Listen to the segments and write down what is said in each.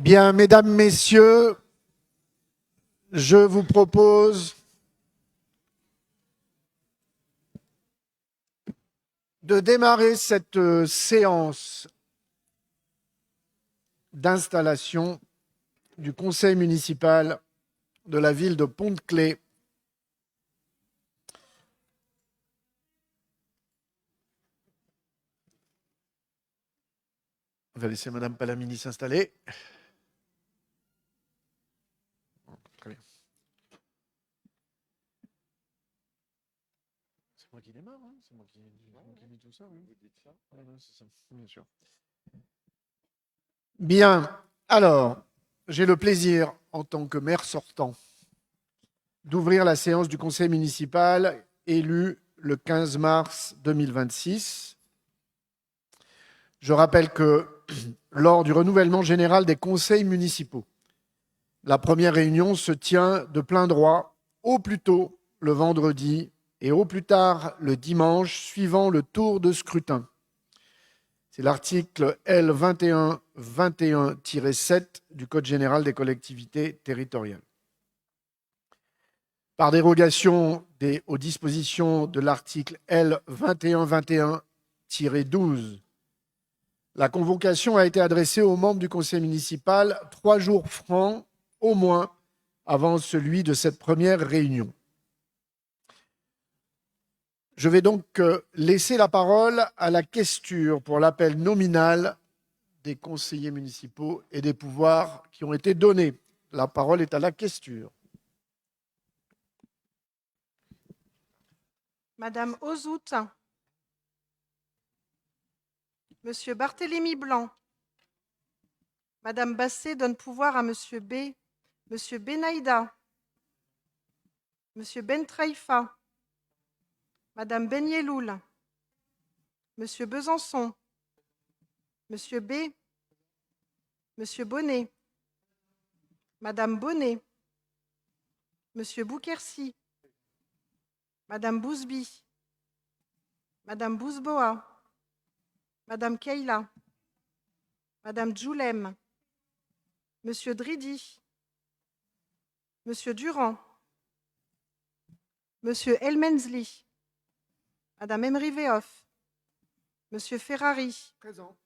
Bien, mesdames, messieurs, je vous propose de démarrer cette séance d'installation du conseil municipal de la ville de Pont-de-Claix. On va laisser Madame Palamini s'installer. Très bien. C'est moi qui démarre, hein, c'est moi qui dis tout ça. Vous dites ça. C'est ça, bien sûr. Bien, alors, j'ai le plaisir, en tant que maire sortant, d'ouvrir la séance du conseil municipal élu le 15 mars 2026. Je rappelle que lors du renouvellement général des conseils municipaux, la première réunion se tient de plein droit au plus tôt le vendredi et au plus tard le dimanche suivant le tour de scrutin. C'est l'article L2121-7 du Code général des collectivités territoriales. Par dérogation aux dispositions de l'article L2121-12, la convocation a été adressée aux membres du conseil municipal 3 jours francs au moins avant celui de cette première réunion. Je vais donc laisser la parole à la questure pour l'appel nominal des conseillers municipaux et des pouvoirs qui ont été donnés. La parole est à la questure. Madame Ozout, Monsieur Barthélemy Blanc, Madame Basset donne pouvoir à Monsieur B, Monsieur Benaïda, Monsieur Bentraïfa, Madame Benyeloul, Monsieur Besançon, Monsieur B, Monsieur Bonnet, Madame Bonnet, Monsieur Bouquercy, Madame Bouzby, Madame Bouzboa, Madame Keïla, Madame Djoulem, Monsieur Dridi, Monsieur Durand, Monsieur Elmenzli, Madame Emri Veoff, Monsieur Ferrari, Présent.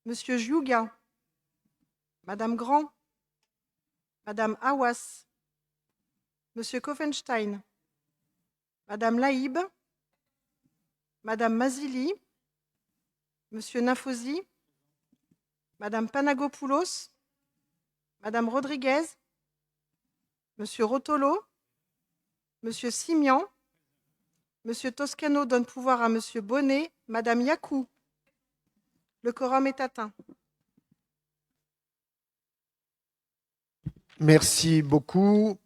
Monsieur Giuga, Madame Grand, Madame Hawass, Monsieur Koffenstein, Madame Laïb, Madame Mazili, Monsieur Nafosi, Madame Panagopoulos, Madame Rodriguez, Monsieur Rotolo, Monsieur Simian, Monsieur Toscano donne pouvoir à Monsieur Bonnet, Madame Yakou. Le quorum est atteint. Merci beaucoup.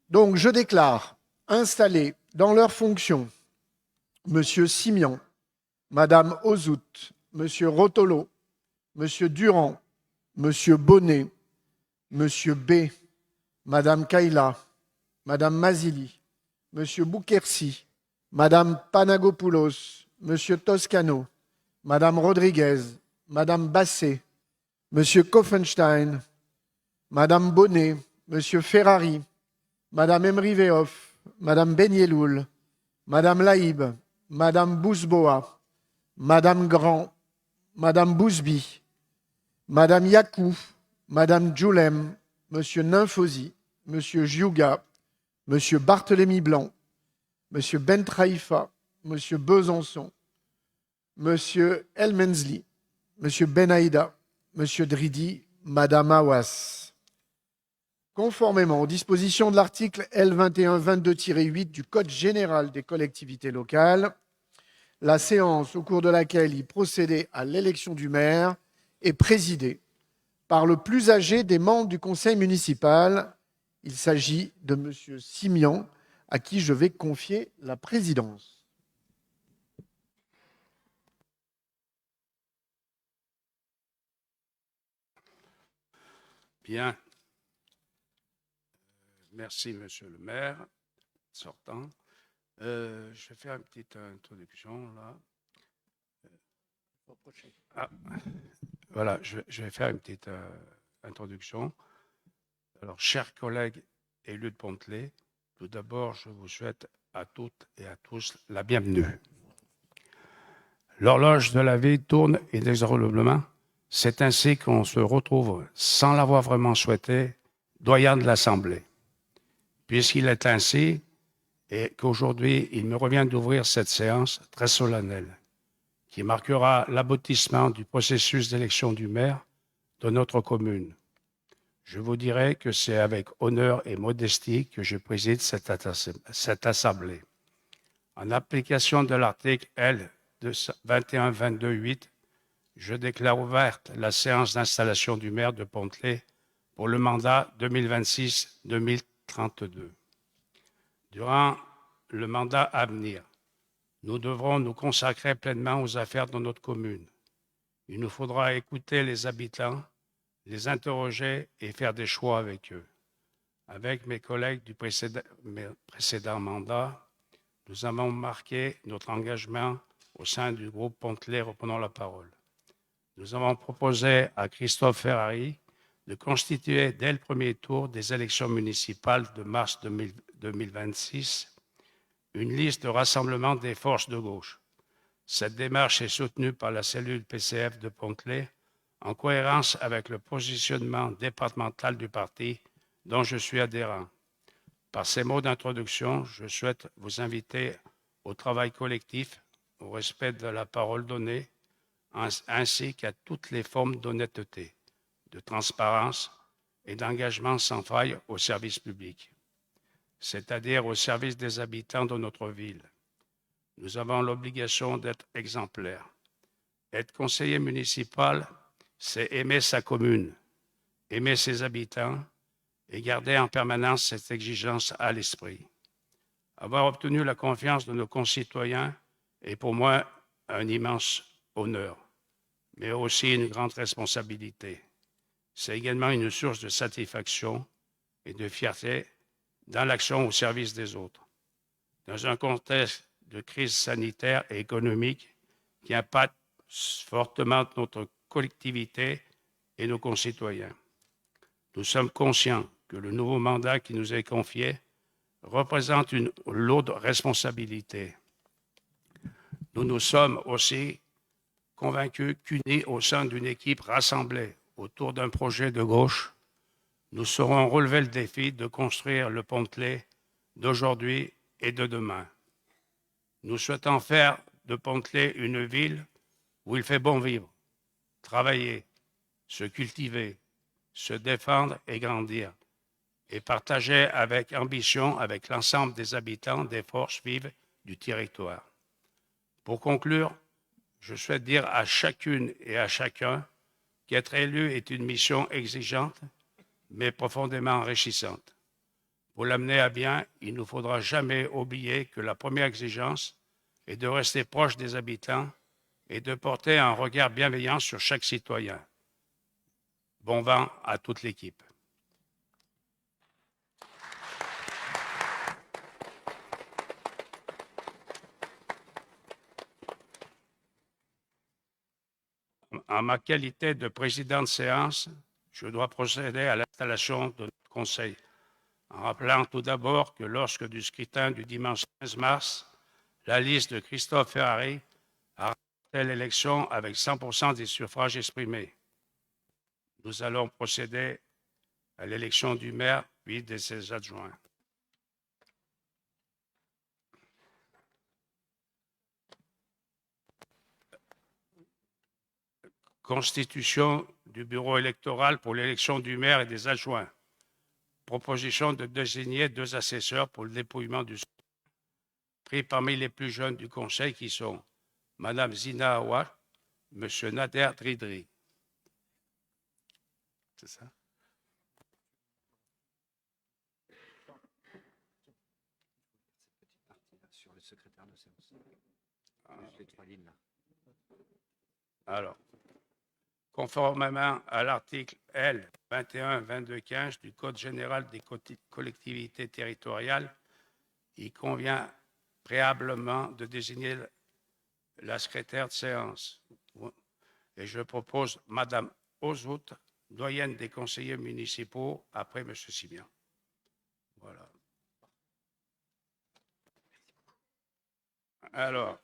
Donc, je déclare installés dans leurs fonctions Monsieur Simian, Madame Ozout, Monsieur Rotolo, Monsieur Durand, Monsieur Bonnet, Monsieur B, Madame Kaila, Madame Mazili, Monsieur Bouquercy, Madame Panagopoulos, Monsieur Toscano, Madame Rodriguez, Madame Basset, Monsieur Koffenstein, Madame Bonnet, Monsieur Ferrari, Madame Emri Veoff, Madame Benyeloul, Madame Laïb, Madame Bouzboa, Madame Grand, Madame Bouzby, Madame Yakou, Madame Djoulem, Monsieur Nymphosi, Monsieur Giuga, Monsieur Barthélemy Blanc, Monsieur Bentraïfa, Monsieur Besançon, Monsieur Elmenzli, Monsieur Benaïda, Monsieur Dridi, Madame Hawass. Conformément aux dispositions de l'article L2122-8 du Code général des collectivités locales, la séance au cours de laquelle il procédait à l'élection du maire est présidée par le plus âgé des membres du conseil municipal. Il s'agit de Monsieur Simian, à qui je vais confier la présidence. Bien. Merci, monsieur le maire sortant. Je vais faire une petite introduction là. Voilà, je vais faire une petite introduction. Alors, chers collègues élus de Pontlé, tout d'abord, je vous souhaite à toutes et à tous la bienvenue. L'horloge de la vie tourne inexorablement. C'est ainsi qu'on se retrouve, sans l'avoir vraiment souhaité, doyen de l'Assemblée. Puisqu'il est ainsi, et qu'aujourd'hui, il me revient d'ouvrir cette séance très solennelle, qui marquera l'aboutissement du processus d'élection du maire de notre commune. Je vous dirai que c'est avec honneur et modestie que je préside cette assemblée. En application de l'article L. 21-22-8, je déclare ouverte la séance d'installation du maire de Pontlé pour le mandat 2026-2032. Durant le mandat à venir, nous devrons nous consacrer pleinement aux affaires de notre commune. Il nous faudra écouter les habitants, les interroger et faire des choix avec eux. Avec mes collègues du précédent mandat, nous avons marqué notre engagement au sein du groupe Pontlé Reprenons la parole. Nous avons proposé à Christophe Ferrari de constituer dès le premier tour des élections municipales de mars 2026 une liste de rassemblement des forces de gauche. Cette démarche est soutenue par la cellule PCF de Pontlé en cohérence avec le positionnement départemental du parti dont je suis adhérent. Par ces mots d'introduction, je souhaite vous inviter au travail collectif, au respect de la parole donnée, ainsi qu'à toutes les formes d'honnêteté, de transparence et d'engagement sans faille au service public, c'est-à-dire au service des habitants de notre ville. Nous avons l'obligation d'être exemplaires. Être conseiller municipal, c'est aimer sa commune, aimer ses habitants et garder en permanence cette exigence à l'esprit. Avoir obtenu la confiance de nos concitoyens est pour moi un immense honneur, mais aussi une grande responsabilité. C'est également une source de satisfaction et de fierté dans l'action au service des autres. Dans un contexte de crise sanitaire et économique qui impacte fortement notre collectivité et nos concitoyens, nous sommes conscients que le nouveau mandat qui nous est confié représente une lourde responsabilité. Nous nous sommes aussi convaincus qu'unis au sein d'une équipe rassemblée autour d'un projet de gauche, nous saurons relever le défi de construire le Pontlé d'aujourd'hui et de demain. Nous souhaitons faire de Pontlé une ville où il fait bon vivre, travailler, se cultiver, se défendre et grandir, et partager avec ambition avec l'ensemble des habitants des forces vives du territoire. Pour conclure, je souhaite dire à chacune et à chacun qu'être élu est une mission exigeante, mais profondément enrichissante. Pour l'amener à bien, il ne nous faudra jamais oublier que la première exigence est de rester proche des habitants et de porter un regard bienveillant sur chaque citoyen. Bon vent à toute l'équipe. En ma qualité de président de séance, je dois procéder à l'installation de notre conseil, en rappelant tout d'abord que lorsque du scrutin du dimanche 15 mars, la liste de Christophe Ferrari a remporté l'élection avec 100% des suffrages exprimés. Nous allons procéder à l'élection du maire puis de ses adjoints. Constitution du bureau électoral pour l'élection du maire et des adjoints. Proposition de désigner 2 assesseurs pour le dépouillement du scrutin, pris parmi les plus jeunes du conseil qui sont Mme Zina Awa, M. Nader Dridri. C'est ça? Sur le secrétaire de séance. Les 3 lignes là. Alors, conformément à l'article L. 21-22-15 du Code général des collectivités territoriales, il convient préalablement de désigner la secrétaire de séance. Et je propose Mme Ozout doyenne des conseillers municipaux après M. Simian. Voilà. Alors,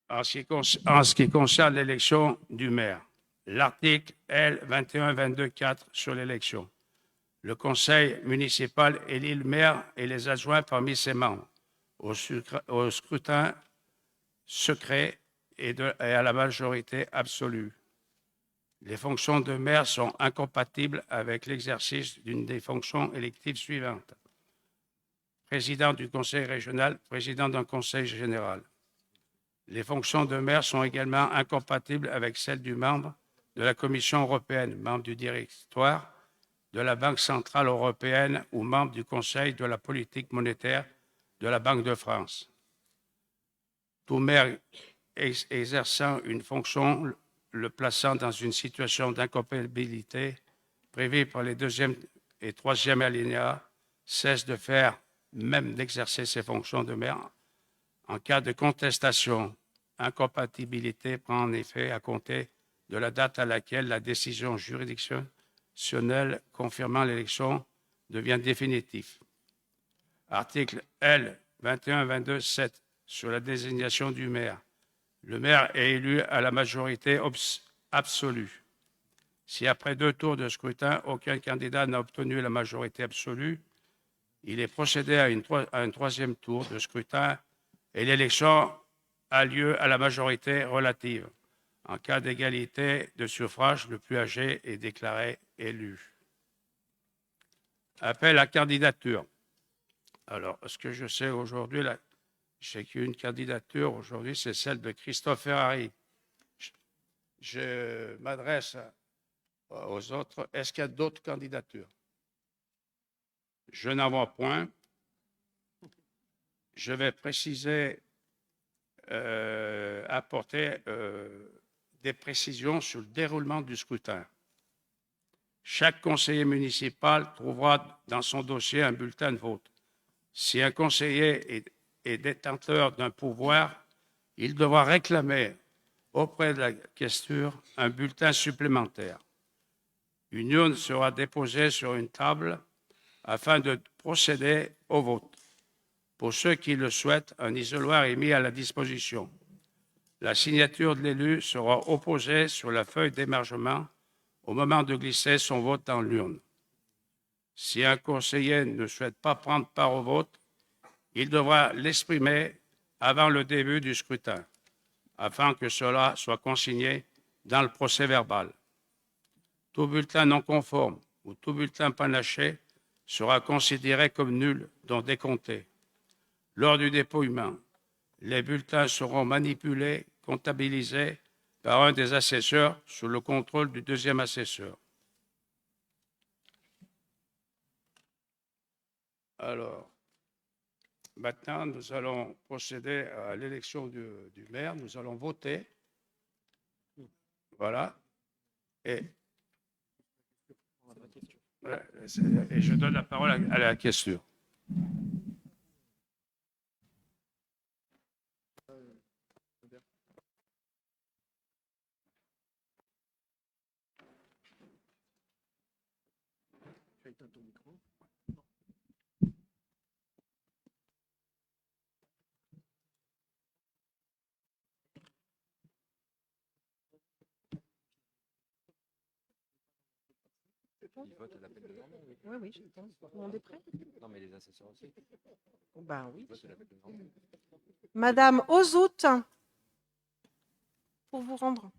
en ce qui concerne l'élection du maire, l'article L. 2122-4 sur l'élection. Le conseil municipal élit le maire et les adjoints parmi ses membres au scrutin secret et à la majorité absolue. Les fonctions de maire sont incompatibles avec l'exercice d'une des fonctions électives suivantes. Président du conseil régional, président d'un conseil général. Les fonctions de maire sont également incompatibles avec celles du membre de la Commission européenne, membre du directoire de la Banque centrale européenne ou membre du Conseil de la politique monétaire de la Banque de France. Tout maire exerçant une fonction le plaçant dans une situation d'incompatibilité prévue par les 2e et 3e alinéas cesse de faire, même d'exercer ses fonctions de maire. En cas de contestation, incompatibilité prend en effet à compter de la date à laquelle la décision juridictionnelle confirmant l'élection devient définitive. Article L. 2122-7 sur la désignation du maire. Le maire est élu à la majorité absolue. Si après 2 tours de scrutin, aucun candidat n'a obtenu la majorité absolue, il est procédé à un 3e tour de scrutin et l'élection a lieu à la majorité relative. En cas d'égalité de suffrage, le plus âgé est déclaré élu. Appel à candidature. Alors, ce que je sais aujourd'hui, je sais qu'il y a une candidature aujourd'hui, c'est celle de Christophe Ferrari. Je m'adresse aux autres. Est-ce qu'il y a d'autres candidatures? Je n'en vois point. Je vais préciser, apporter des précisions sur le déroulement du scrutin. Chaque conseiller municipal trouvera dans son dossier un bulletin de vote. Si un conseiller est détenteur d'un pouvoir, il devra réclamer auprès de la questure un bulletin supplémentaire. Une urne sera déposée sur une table afin de procéder au vote. Pour ceux qui le souhaitent, un isoloir est mis à la disposition. La signature de l'élu sera opposée sur la feuille d'émargement au moment de glisser son vote dans l'urne. Si un conseiller ne souhaite pas prendre part au vote, il devra l'exprimer avant le début du scrutin, afin que cela soit consigné dans le procès-verbal. Tout bulletin non conforme ou tout bulletin panaché sera considéré comme nul, donc décompté. Lors du dépouillement, les bulletins seront manipulés, comptabilisés par un des assesseurs sous le contrôle du 2e assesseur. Alors, maintenant, nous allons procéder à l'élection du maire. Nous allons voter. Voilà. Et je donne la parole à la question. Ils votent l'appel de normand, oui. Oui, je pense. Tout le monde est prêt? Non, mais les assesseurs aussi. Ben oui. Ils votent l'appel de normand. Madame Ozout, pour vous rendre.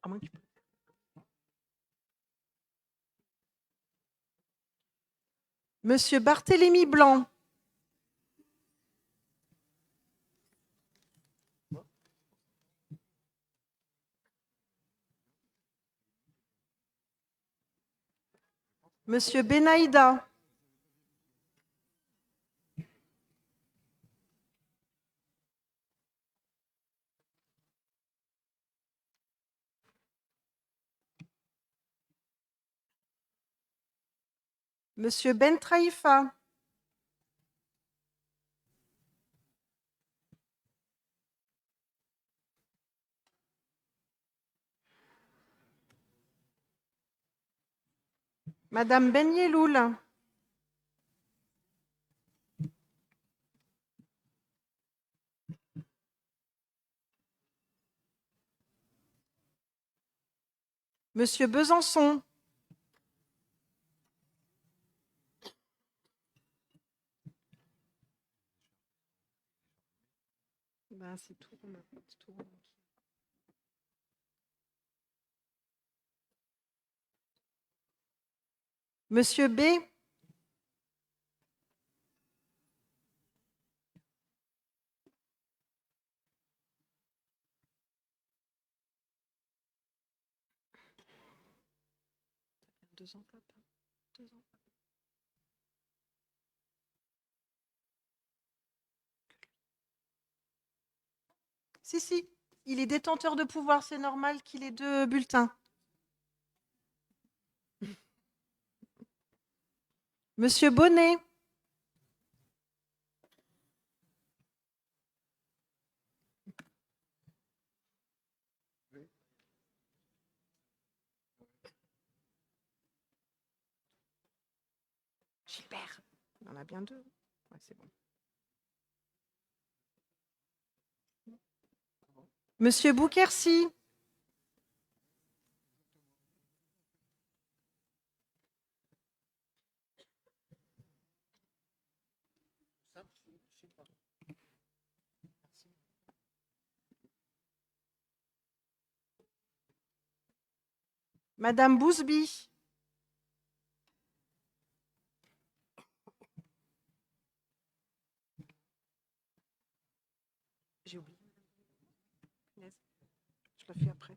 À moins que tu Monsieur Barthélemy Blanc. Monsieur Benaïda. Monsieur Ben Traïfa. Madame Ben Yeloul. Monsieur Besançon. Ben, c'est tout. On a fait tout. Monsieur B. Deux enveloppes. Deux enveloppes. Si, il est détenteur de pouvoir, c'est normal qu'il ait 2 bulletins. Monsieur Bonnet. Gilbert. Il en a bien 2. Ouais, c'est bon. Monsieur Bouquercy. Madame Bousby. J'ai oublié. Punaise. Je la fais après.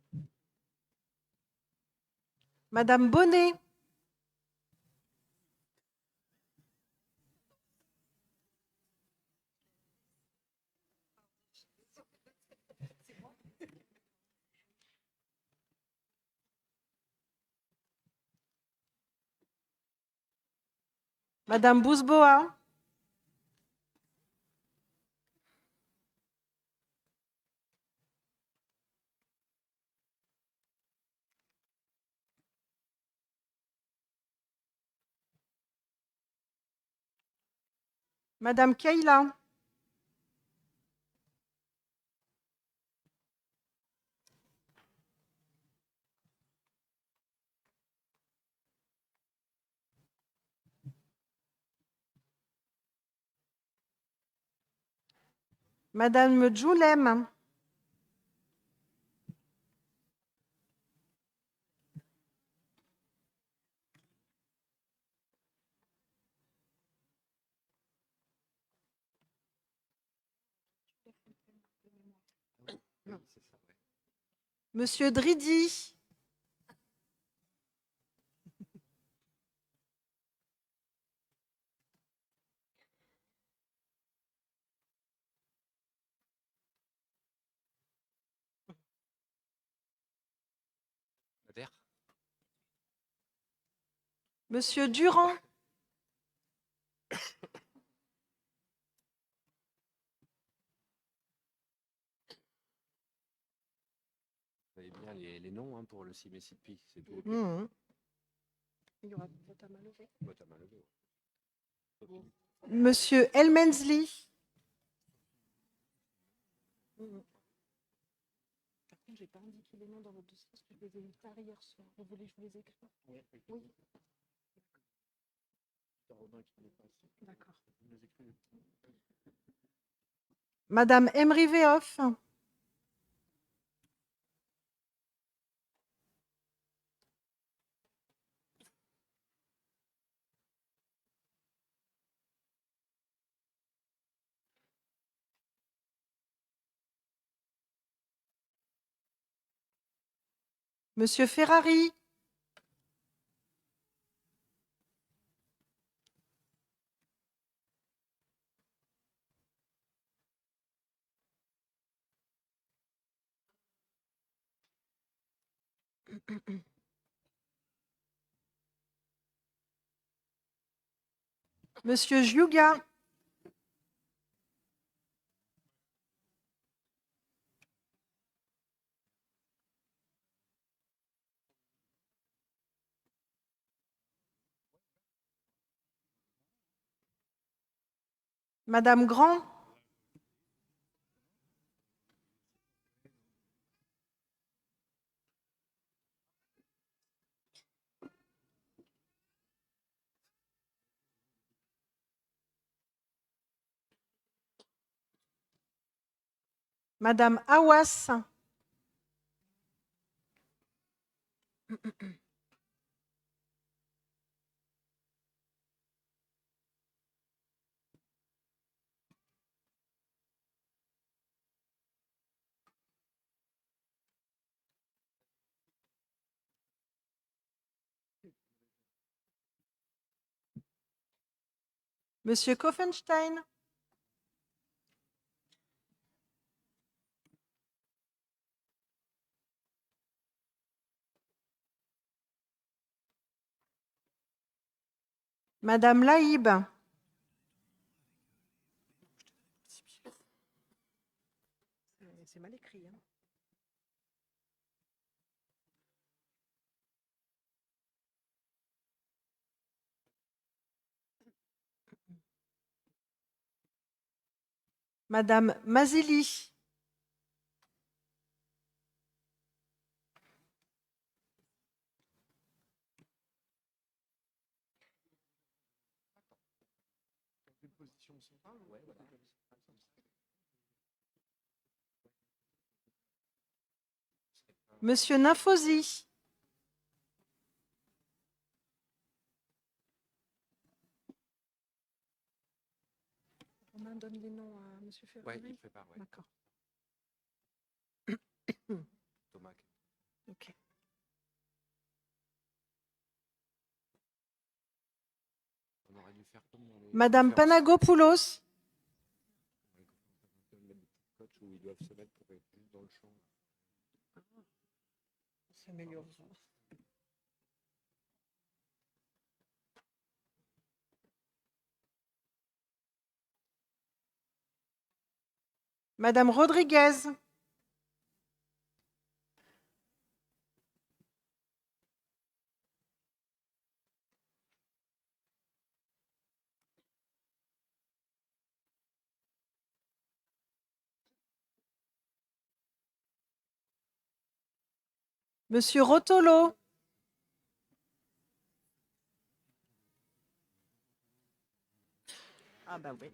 Madame Bonnet. Madame Bousboa. Madame Kayla. Madame Djoulem. Oui, c'est ça, ouais. Monsieur Dridi. Nader. Monsieur Durand. Vous avez bien les noms hein, pour le CIMECIPI, c'est tout. Mmh. Il y aura vote à main levée. Vote à main levée. Ok. Monsieur Elmensli. Par contre, je n'ai pas indiqué les noms dans votre dossier parce que je les ai mis tard hier soir. Vous voulez que je vous les écrive? Oui. D'accord. Madame Emery Veoff. Monsieur Ferrari. Monsieur Giuga. Madame Grand. Madame Hawass. Monsieur Koffenstein. Madame Laïb. C'est mal écrit. Hein. Madame Mazili. Monsieur Nymphosi. Romain donne les noms à Monsieur Ferrari. Ouais, il prépare, ouais. D'accord. Thomas. Ok. On aurait dû faire comme dans les Madame conférences. Panagopoulos. Mettre des petits coachs où ils doivent se mettre pour être plus dans le champ. On s'améliorera. Madame Rodriguez. Monsieur Rotolo. Ah bah oui.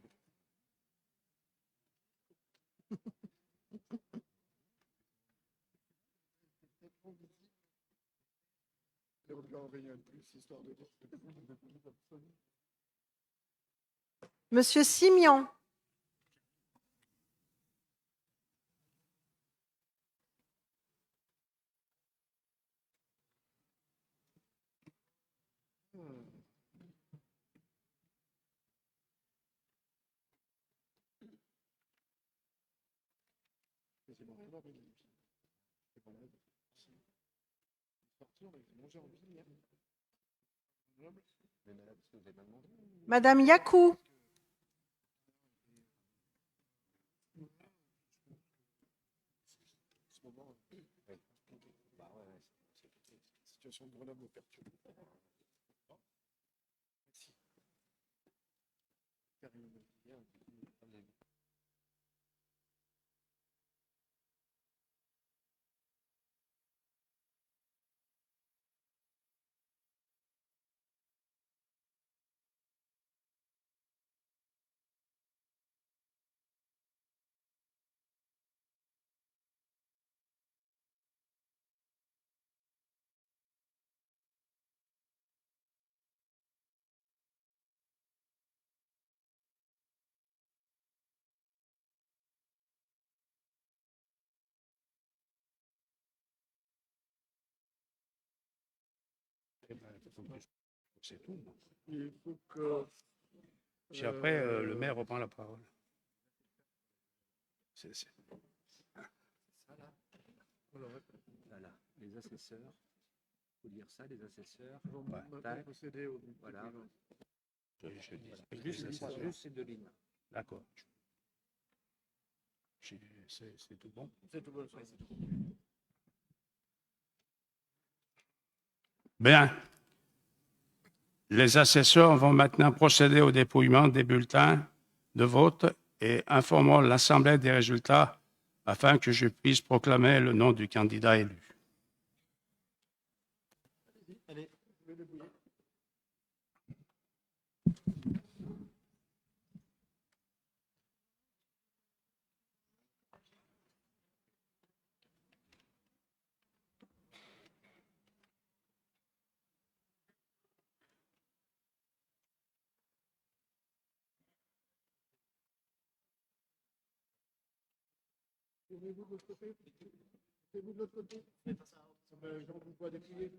Monsieur Simian. Madame Yakou. Situation de Grenoble perturbe. C'est tout. Il faut que. Puis après, le maire reprend la parole. C'est- Voilà, les assesseurs. Faut lire ça, les assesseurs. Tac. Procéder au Voilà. je dis. Juste ces deux lignes. D'accord. C'est tout bon. C'est tout bon. Bien. Les assesseurs vont maintenant procéder au dépouillement des bulletins de vote et informeront l'Assemblée des résultats afin que je puisse proclamer le nom du candidat élu. Allez, le débrouiller. Tournez-vous de l'autre côté. Tournez-vous de l'autre côté. Jean, vous pouvez dépouiller.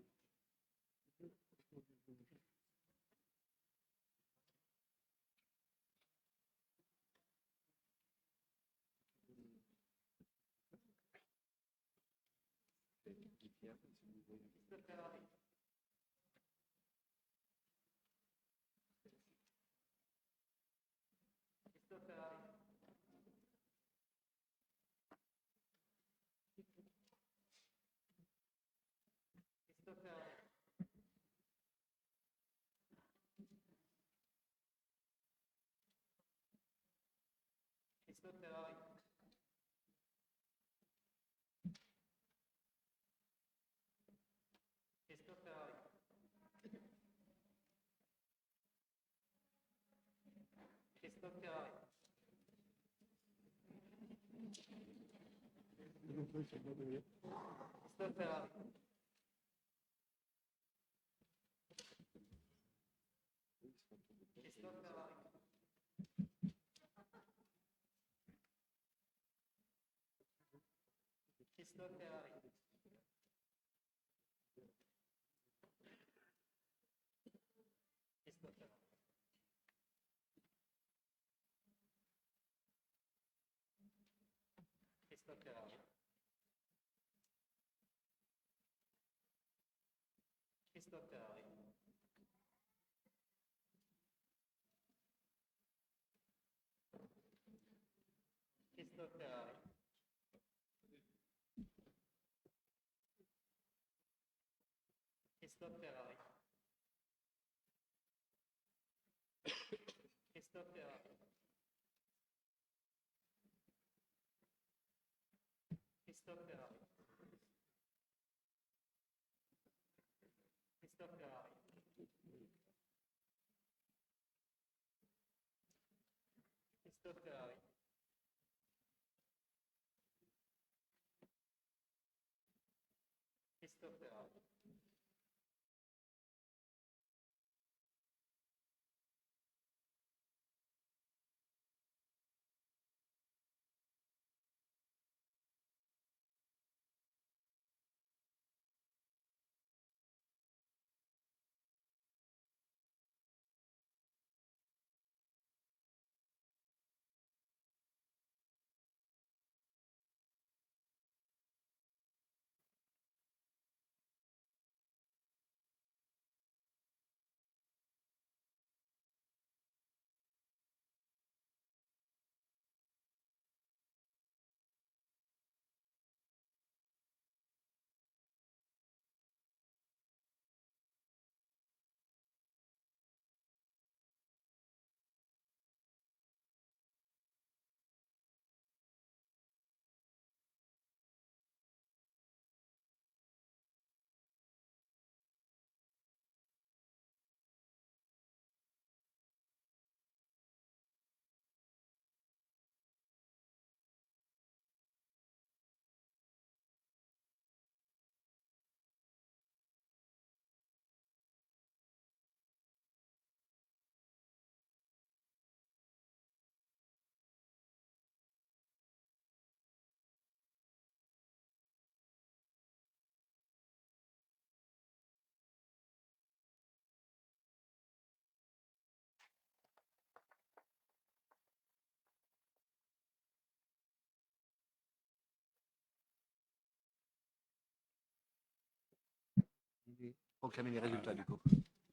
proclamer les résultats du coup.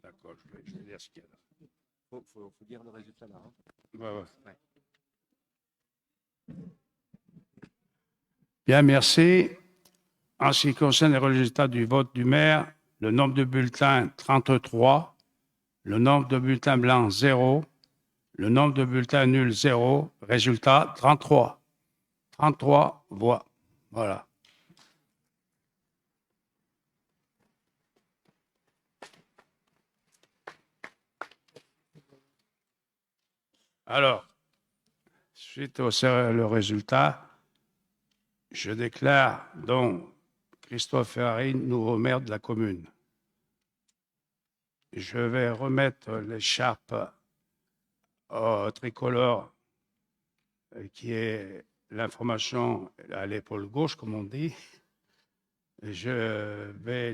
D'accord, je vais dire ce qu'il y a là. Faut dire le résultat là. Hein. Ouais. Ouais. Bien, merci. En ce qui concerne les résultats du vote du maire, le nombre de bulletins 33, le nombre de bulletins blancs 0, le nombre de bulletins nuls 0, résultat 33. 33 voix. Voilà. Alors, suite au le résultat, je déclare donc Christophe Ferrari nouveau maire de la commune. Je vais remettre l'écharpe tricolore qui est l'information à l'épaule gauche, comme on dit. Je vais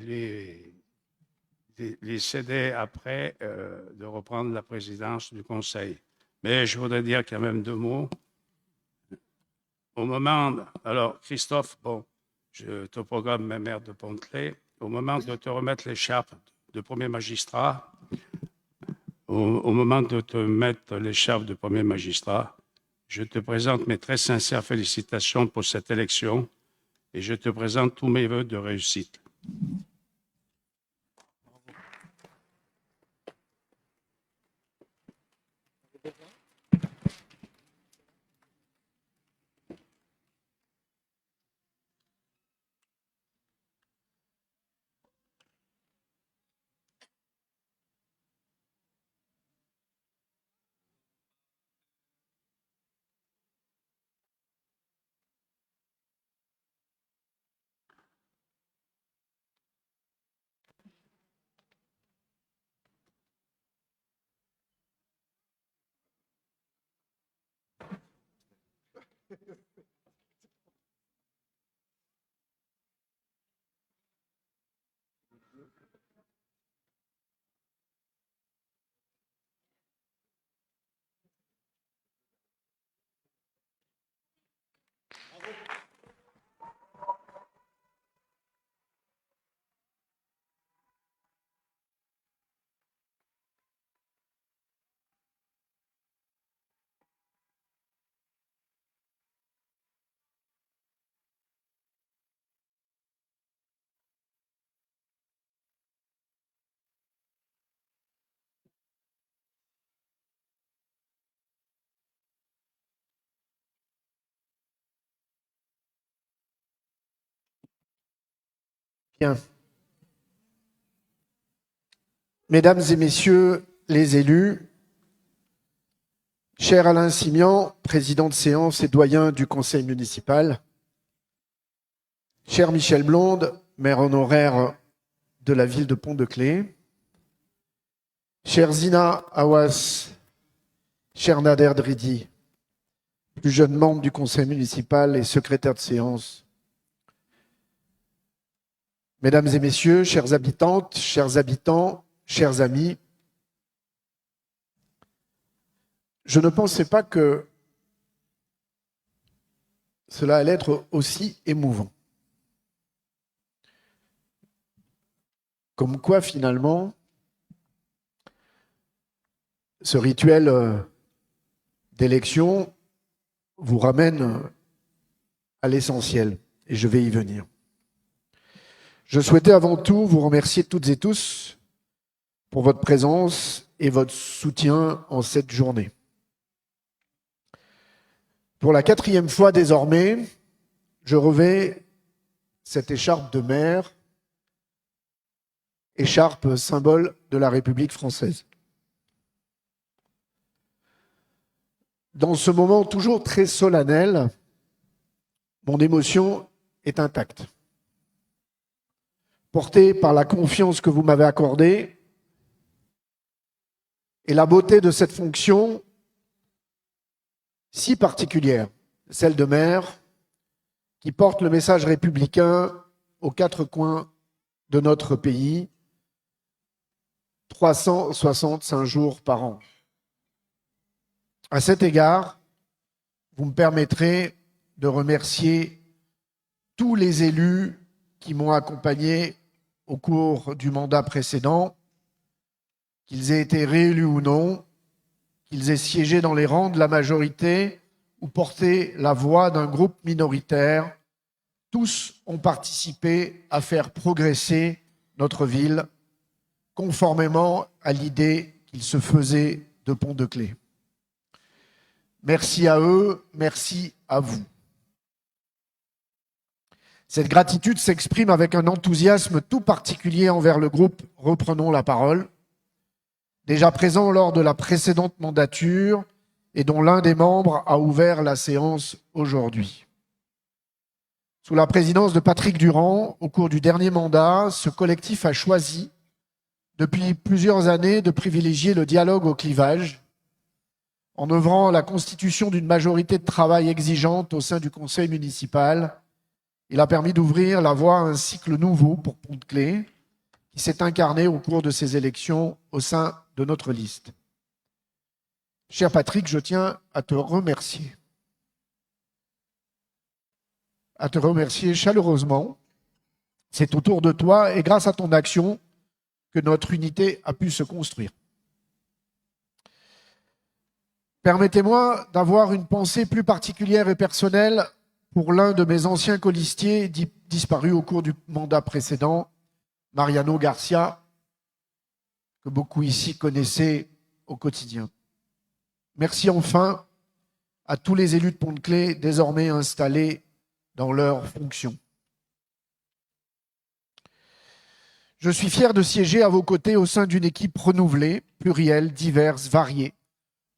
les céder après de reprendre la présidence du conseil. Mais je voudrais dire quand même 2 mots. Au moment, alors Christophe, bon, je te programme ma maire de Pontley, au moment de te remettre l'écharpe de premier magistrat, au moment de te mettre l'écharpe de premier magistrat, je te présente mes très sincères félicitations pour cette élection et je te présente tous mes vœux de réussite. Bien. Mesdames et messieurs les élus, cher Alain Simian, président de séance et doyen du conseil municipal, cher Michel Blonde, maire honoraire de la ville de Pont-de-Claix, cher Zina Awas, cher Nader Dridi, plus jeune membre du conseil municipal et secrétaire de séance, mesdames et messieurs, chères habitantes, chers habitants, chers amis, je ne pensais pas que cela allait être aussi émouvant. Comme quoi, finalement, ce rituel d'élection vous ramène à l'essentiel, et je vais y venir. Je souhaitais avant tout vous remercier toutes et tous pour votre présence et votre soutien en cette journée. Pour la 4e fois désormais, je revais cette écharpe de maire, écharpe symbole de la République française. Dans ce moment toujours très solennel, mon émotion est intacte. Portée par la confiance que vous m'avez accordée et la beauté de cette fonction si particulière, celle de maire, qui porte le message républicain aux 4 coins de notre pays, 365 jours par an. À cet égard, vous me permettrez de remercier tous les élus qui m'ont accompagné au cours du mandat précédent, qu'ils aient été réélus ou non, qu'ils aient siégé dans les rangs de la majorité ou porté la voix d'un groupe minoritaire, tous ont participé à faire progresser notre ville, conformément à l'idée qu'ils se faisaient de Pont-de-Claix. Merci à eux, merci à vous. Cette gratitude s'exprime avec un enthousiasme tout particulier envers le groupe Reprenons la parole, déjà présent lors de la précédente mandature et dont l'un des membres a ouvert la séance aujourd'hui. Sous la présidence de Patrick Durand, au cours du dernier mandat, ce collectif a choisi, depuis plusieurs années, de privilégier le dialogue au clivage, en œuvrant à la constitution d'une majorité de travail exigeante au sein du conseil municipal. Il a permis d'ouvrir la voie à un cycle nouveau pour Pont-de-Claix, qui s'est incarné au cours de ces élections au sein de notre liste. Cher Patrick, je tiens à te remercier. À te remercier chaleureusement. C'est autour de toi et grâce à ton action que notre unité a pu se construire. Permettez-moi d'avoir une pensée plus particulière et personnelle pour l'un de mes anciens colistiers disparus au cours du mandat précédent, Mariano Garcia, que beaucoup ici connaissaient au quotidien. Merci enfin à tous les élus de Pont-de-Claix désormais installés dans leurs fonctions. Je suis fier de siéger à vos côtés au sein d'une équipe renouvelée, plurielle, diverse, variée,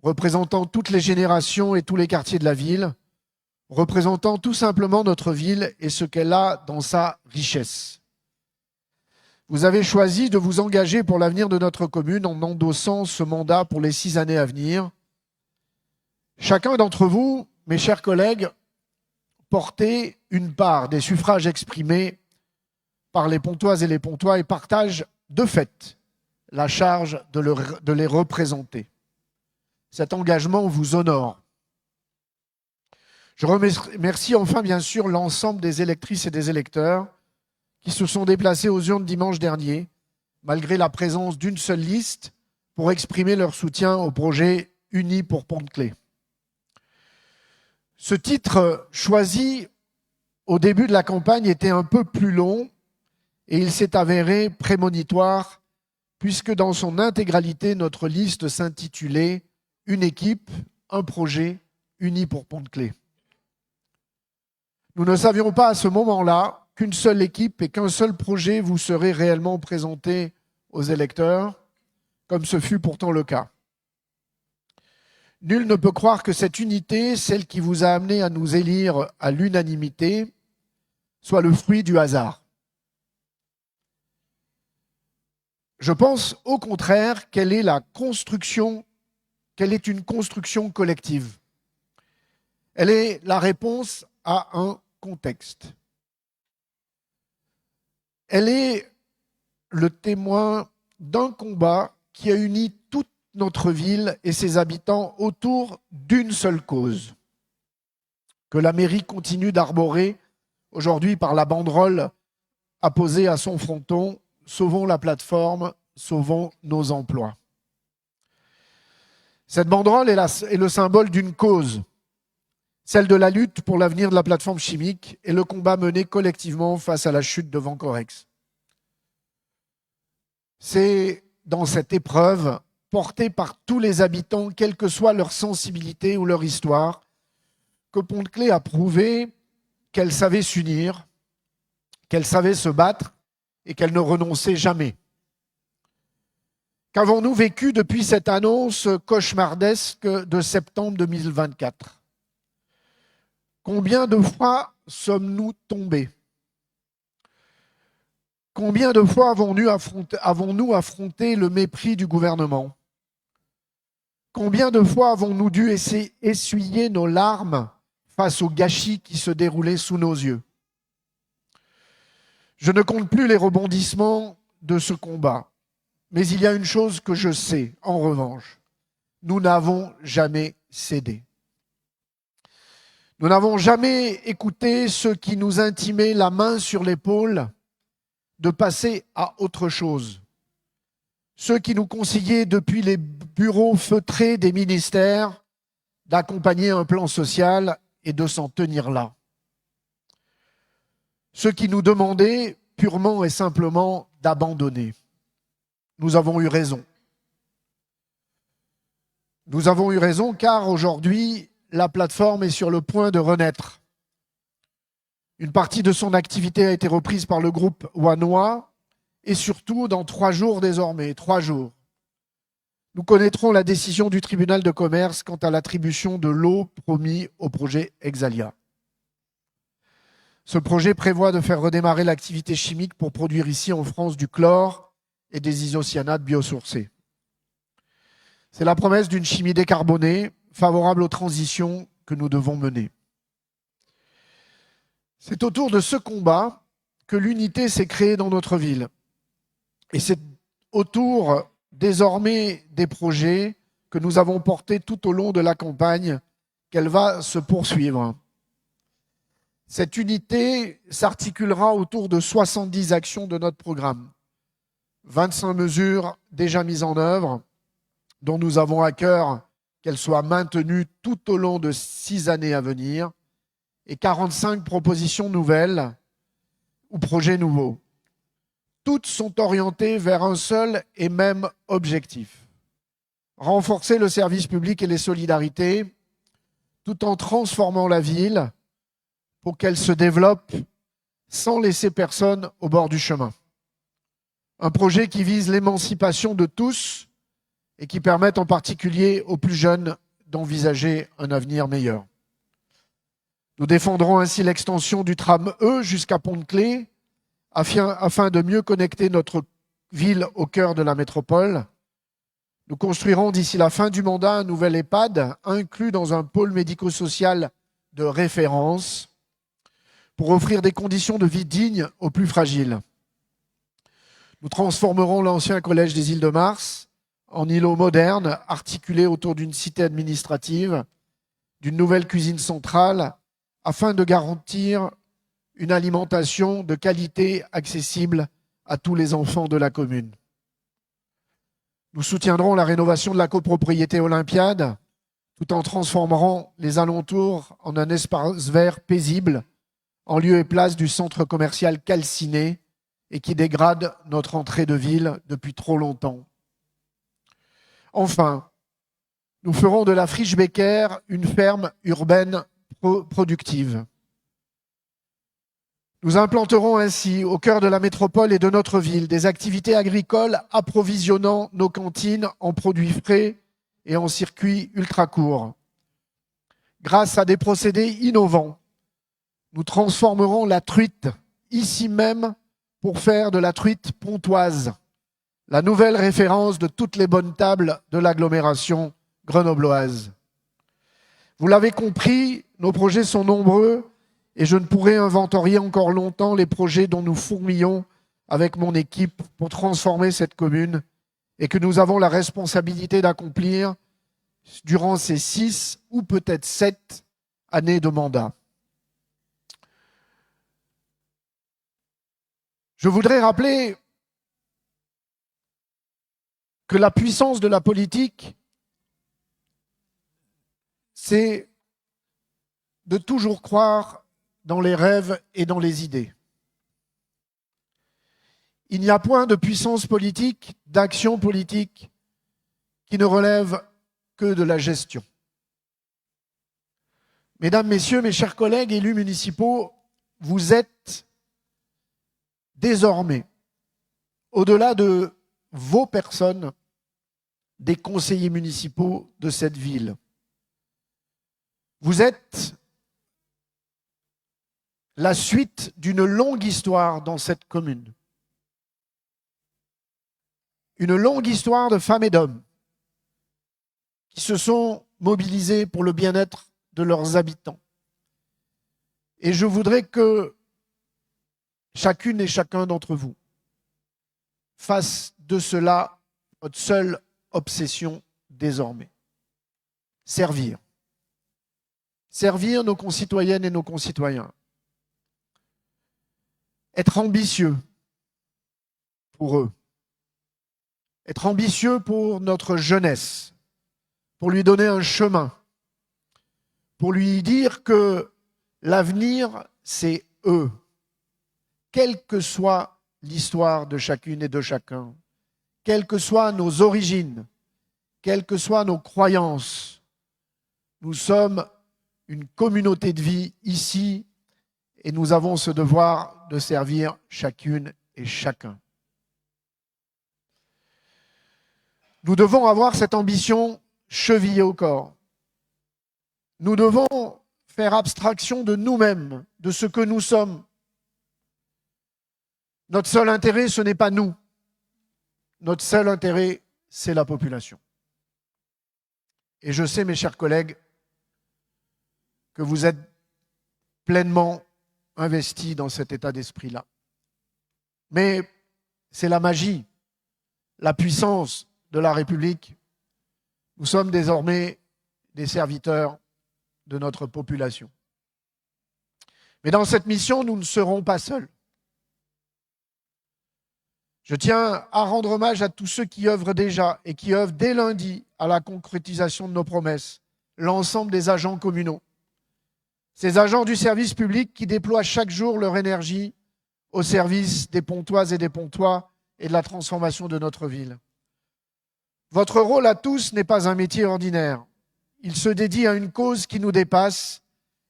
représentant toutes les générations et tous les quartiers de la ville, représentant tout simplement notre ville et ce qu'elle a dans sa richesse. Vous avez choisi de vous engager pour l'avenir de notre commune en endossant ce mandat pour les 6 années à venir. Chacun d'entre vous, mes chers collègues, portait une part des suffrages exprimés par les Pontoises et les Pontois et partage de fait la charge de les représenter. Cet engagement vous honore. Je remercie enfin bien sûr l'ensemble des électrices et des électeurs qui se sont déplacés aux urnes dimanche dernier, malgré la présence d'une seule liste, pour exprimer leur soutien au projet Unis pour Pont-de-Claix. Ce titre choisi au début de la campagne était un peu plus long et il s'est avéré prémonitoire puisque dans son intégralité, notre liste s'intitulait « Une équipe, un projet, unis pour Pont-de-Claix ». Nous ne savions pas à ce moment-là qu'une seule équipe et qu'un seul projet vous serait réellement présenté aux électeurs, comme ce fut pourtant le cas. Nul ne peut croire que cette unité, celle qui vous a amené à nous élire à l'unanimité, soit le fruit du hasard. Je pense au contraire qu'elle est une construction collective. Elle est la réponse à un contexte. Elle est le témoin d'un combat qui a uni toute notre ville et ses habitants autour d'une seule cause, que la mairie continue d'arborer aujourd'hui par la banderole apposée à son fronton « Sauvons la plateforme, sauvons nos emplois ». Cette banderole est le symbole d'une cause, celle de la lutte pour l'avenir de la plateforme chimique et le combat mené collectivement face à la chute de Vencorex. C'est dans cette épreuve, portée par tous les habitants, quelle que soit leur sensibilité ou leur histoire, que Pont-de-Claix a prouvé qu'elle savait s'unir, qu'elle savait se battre et qu'elle ne renonçait jamais. Qu'avons-nous vécu depuis cette annonce cauchemardesque de septembre 2024 ? Combien de fois sommes-nous tombés ? Combien de fois avons-nous affronté le mépris du gouvernement ? Combien de fois avons-nous dû essuyer nos larmes face au gâchis qui se déroulait sous nos yeux ? Je ne compte plus les rebondissements de ce combat, mais il y a une chose que je sais, en revanche, nous n'avons jamais cédé. Nous n'avons jamais écouté ceux qui nous intimaient la main sur l'épaule, de passer à autre chose. Ceux qui nous conseillaient depuis les bureaux feutrés des ministères d'accompagner un plan social et de s'en tenir là. Ceux qui nous demandaient purement et simplement d'abandonner. Nous avons eu raison. Nous avons eu raison car aujourd'hui, la plateforme est sur le point de renaître. Une partie de son activité a été reprise par le groupe Wanois et surtout dans 3 jours désormais, 3 jours. Nous connaîtrons la décision du tribunal de commerce quant à l'attribution de l'eau promis au projet Exalia. Ce projet prévoit de faire redémarrer l'activité chimique pour produire ici en France du chlore et des isocyanates biosourcés. C'est la promesse d'une chimie décarbonée, favorable aux transitions que nous devons mener. C'est autour de ce combat que l'unité s'est créée dans notre ville. Et c'est autour désormais des projets que nous avons portés tout au long de la campagne qu'elle va se poursuivre. Cette unité s'articulera autour de 70 actions de notre programme, 25 mesures déjà mises en œuvre, dont nous avons à cœur qu'elles soient maintenues tout au long de 6 années à venir, et 45 propositions nouvelles ou projets nouveaux. Toutes sont orientées vers un seul et même objectif: renforcer le service public et les solidarités, tout en transformant la ville pour qu'elle se développe sans laisser personne au bord du chemin. Un projet qui vise l'émancipation de tous et qui permette en particulier aux plus jeunes d'envisager un avenir meilleur. Nous défendrons ainsi l'extension du tram E jusqu'à Pont-de-Claix afin de mieux connecter notre ville au cœur de la métropole. Nous construirons d'ici la fin du mandat un nouvel EHPAD inclus dans un pôle médico-social de référence pour offrir des conditions de vie dignes aux plus fragiles. Nous transformerons l'ancien collège des Îles-de-Mars en îlot moderne, articulé autour d'une cité administrative, d'une nouvelle cuisine centrale, afin de garantir une alimentation de qualité accessible à tous les enfants de la commune. Nous soutiendrons la rénovation de la copropriété Olympiade, tout en transformant les alentours en un espace vert paisible, en lieu et place du centre commercial calciné et qui dégrade notre entrée de ville depuis trop longtemps. Enfin, nous ferons de la friche Becker une ferme urbaine productive. Nous implanterons ainsi au cœur de la métropole et de notre ville des activités agricoles approvisionnant nos cantines en produits frais et en circuits ultra courts. Grâce à des procédés innovants, nous transformerons la truite ici même pour faire de la truite pontoise, la nouvelle référence de toutes les bonnes tables de l'agglomération grenobloise. Vous l'avez compris, nos projets sont nombreux et je ne pourrai inventorier encore longtemps les projets dont nous fourmillons avec mon équipe pour transformer cette commune et que nous avons la responsabilité d'accomplir durant ces 6 ou peut-être 7 années de mandat. Je voudrais rappeler que la puissance de la politique, c'est de toujours croire dans les rêves et dans les idées. Il n'y a point de puissance politique, d'action politique qui ne relève que de la gestion. Mesdames, Messieurs, mes chers collègues élus municipaux, vous êtes désormais, au-delà de vos personnes, des conseillers municipaux de cette ville. Vous êtes la suite d'une longue histoire dans cette commune. Une longue histoire de femmes et d'hommes qui se sont mobilisés pour le bien-être de leurs habitants. Et je voudrais que chacune et chacun d'entre vous fasse de cela votre seule obsession désormais. Servir. Servir nos concitoyennes et nos concitoyens. Être ambitieux. pour eux. Être ambitieux pour notre jeunesse, pour lui donner un chemin, pour lui dire que l'avenir, c'est eux, quelle que soit l'histoire de chacune et de chacun, quelles que soient nos origines, quelles que soient nos croyances. Nous sommes une communauté de vie ici et nous avons ce devoir de servir chacune et chacun. Nous devons avoir cette ambition chevillée au corps. Nous devons faire abstraction de nous-mêmes, de ce que nous sommes. Notre seul intérêt, ce n'est pas nous. Notre seul intérêt, c'est la population. Et je sais, mes chers collègues, que vous êtes pleinement investis dans cet état d'esprit-là. Mais c'est la magie, la puissance de la République. Nous sommes désormais des serviteurs de notre population. Mais dans cette mission, nous ne serons pas seuls. Je tiens à rendre hommage à tous ceux qui œuvrent déjà et qui œuvrent dès lundi à la concrétisation de nos promesses, l'ensemble des agents communaux. Ces agents du service public qui déploient chaque jour leur énergie au service des Pontoises et des Pontois et de la transformation de notre ville. Votre rôle à tous n'est pas un métier ordinaire. Il se dédie à une cause qui nous dépasse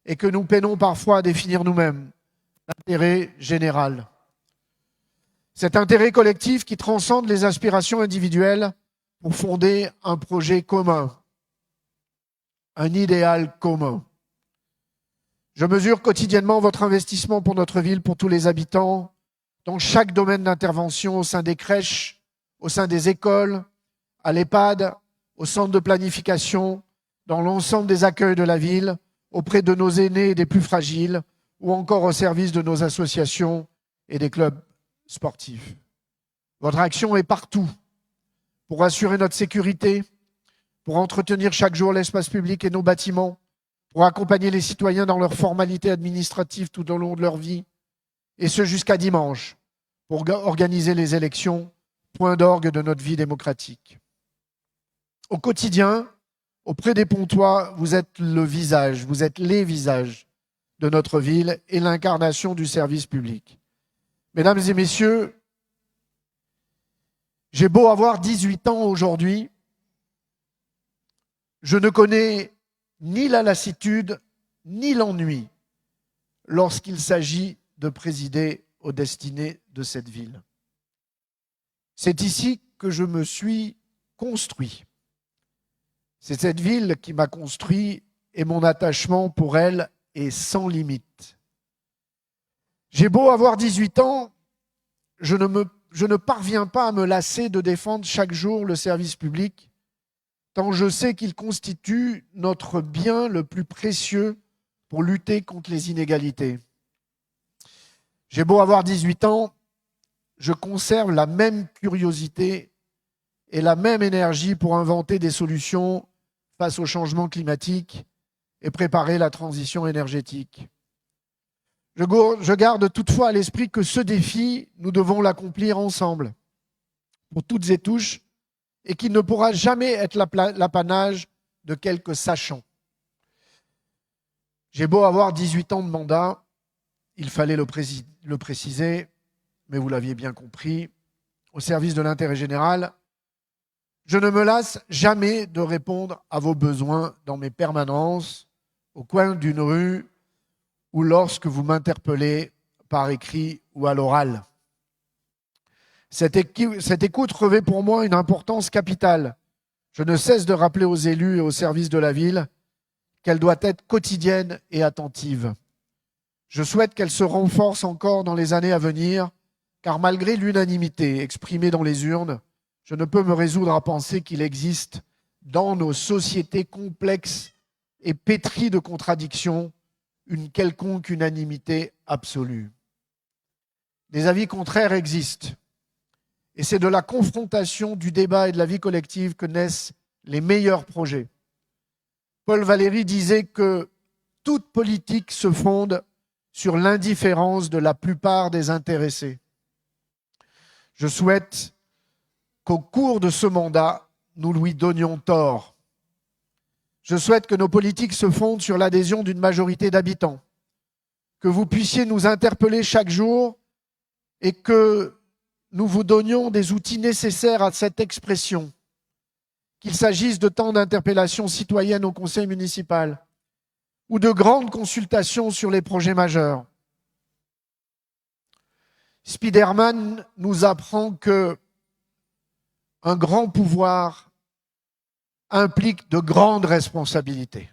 et que nous peinons parfois à définir nous-mêmes, l'intérêt général. Cet intérêt collectif qui transcende les aspirations individuelles pour fonder un projet commun, un idéal commun. Je mesure quotidiennement votre investissement pour notre ville, pour tous les habitants, dans chaque domaine d'intervention, au sein des crèches, au sein des écoles, à l'EHPAD, au centre de planification, dans l'ensemble des accueils de la ville, auprès de nos aînés et des plus fragiles, ou encore au service de nos associations et des clubs sportifs. Votre action est partout pour assurer notre sécurité, pour entretenir chaque jour l'espace public et nos bâtiments, pour accompagner les citoyens dans leurs formalités administratives tout au long de leur vie, et ce jusqu'à dimanche, pour organiser les élections, point d'orgue de notre vie démocratique. Au quotidien, auprès des Pontois, vous êtes le visage, vous êtes les visages de notre ville et l'incarnation du service public. Mesdames et messieurs, j'ai beau avoir 18 ans aujourd'hui, je ne connais ni la lassitude ni l'ennui lorsqu'il s'agit de présider aux destinées de cette ville. C'est ici que je me suis construit. C'est cette ville qui m'a construit et mon attachement pour elle est sans limite. J'ai beau avoir 18 ans, je ne parviens pas à me lasser de défendre chaque jour le service public, tant je sais qu'il constitue notre bien le plus précieux pour lutter contre les inégalités. J'ai beau avoir 18 ans, je conserve la même curiosité et la même énergie pour inventer des solutions face au changement climatique et préparer la transition énergétique. Je garde toutefois à l'esprit que ce défi, nous devons l'accomplir ensemble, pour toutes et tous, et qu'il ne pourra jamais être l'apanage de quelques sachants. J'ai beau avoir 18 ans de mandat, il fallait le préciser, mais vous l'aviez bien compris, au service de l'intérêt général, je ne me lasse jamais de répondre à vos besoins dans mes permanences, au coin d'une rue ou lorsque vous m'interpellez par écrit ou à l'oral. Cette écoute revêt pour moi une importance capitale. Je ne cesse de rappeler aux élus et aux services de la ville qu'elle doit être quotidienne et attentive. Je souhaite qu'elle se renforce encore dans les années à venir, car malgré l'unanimité exprimée dans les urnes, je ne peux me résoudre à penser qu'il existe dans nos sociétés complexes et pétries de contradictions une quelconque unanimité absolue. Des avis contraires existent. Et c'est de la confrontation, du débat et de la vie collective que naissent les meilleurs projets. Paul Valéry disait que toute politique se fonde sur l'indifférence de la plupart des intéressés. Je souhaite qu'au cours de ce mandat, nous lui donnions tort. Je souhaite que nos politiques se fondent sur l'adhésion d'une majorité d'habitants, que vous puissiez nous interpeller chaque jour et que nous vous donnions des outils nécessaires à cette expression, qu'il s'agisse de temps d'interpellation citoyenne au conseil municipal ou de grandes consultations sur les projets majeurs. Spiderman nous apprend que un grand pouvoir implique de grandes responsabilités.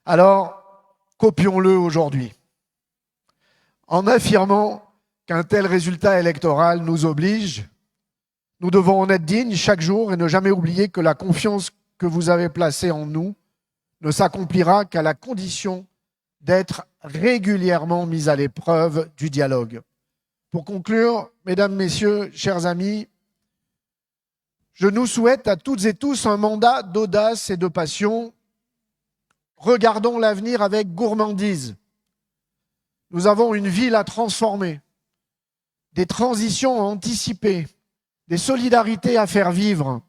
Alors, copions-le aujourd'hui, en affirmant qu'un tel résultat électoral nous oblige. Nous devons en être dignes chaque jour et ne jamais oublier que la confiance que vous avez placée en nous ne s'accomplira qu'à la condition d'être régulièrement mis à l'épreuve du dialogue. Pour conclure, mesdames, messieurs, chers amis, je nous souhaite à toutes et tous un mandat d'audace et de passion. Regardons l'avenir avec gourmandise. Nous avons une ville à transformer, des transitions à anticiper, des solidarités à faire vivre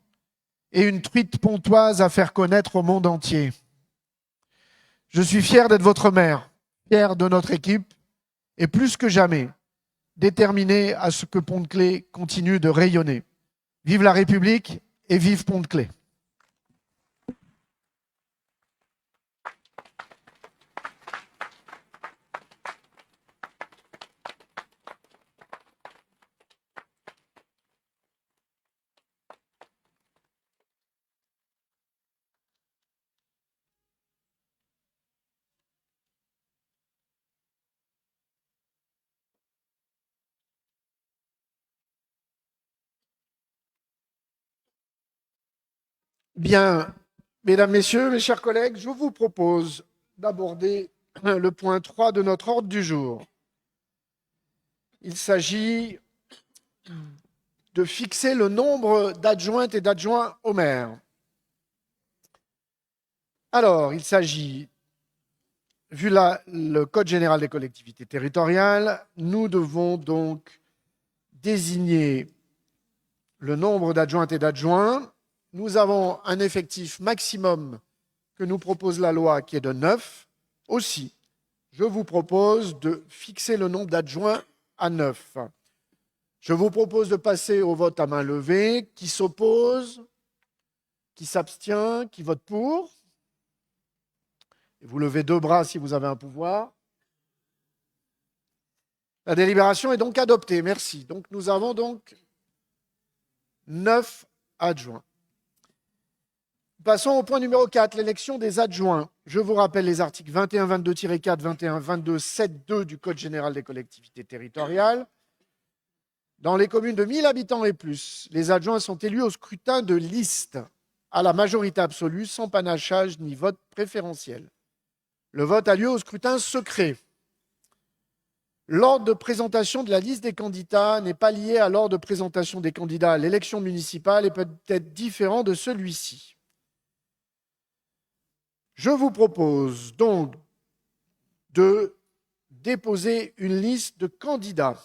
et une truite pontoise à faire connaître au monde entier. Je suis fier d'être votre maire, fier de notre équipe et plus que jamais déterminé à ce que Pont-de-Claix continue de rayonner. Vive la République et vive Pont-de-Claix. Bien, mesdames, messieurs, mes chers collègues, je vous propose d'aborder le point 3 de notre ordre du jour. Il s'agit de fixer le nombre d'adjointes et d'adjoints au maire. Alors, il s'agit, vu le Code général des collectivités territoriales, nous devons donc désigner le nombre d'adjointes et d'adjoints. Nous avons un effectif maximum que nous propose la loi qui est de 9. Aussi, je vous propose de fixer le nombre d'adjoints à 9. Je vous propose de passer au vote à main levée. Qui s'oppose? Qui s'abstient? Qui vote pour? Vous levez 2 bras si vous avez un pouvoir. La délibération est donc adoptée. Merci. Donc nous avons donc 9 adjoints. Passons au point numéro 4, l'élection des adjoints. Je vous rappelle les articles 21-22-4, 21-22-7-2 du Code général des collectivités territoriales. Dans les communes de 1000 habitants et plus, les adjoints sont élus au scrutin de liste, à la majorité absolue, sans panachage ni vote préférentiel. Le vote a lieu au scrutin secret. L'ordre de présentation de la liste des candidats n'est pas lié à l'ordre de présentation des candidats à l'élection municipale et peut être différent de celui-ci. Je vous propose donc de déposer une liste de candidats.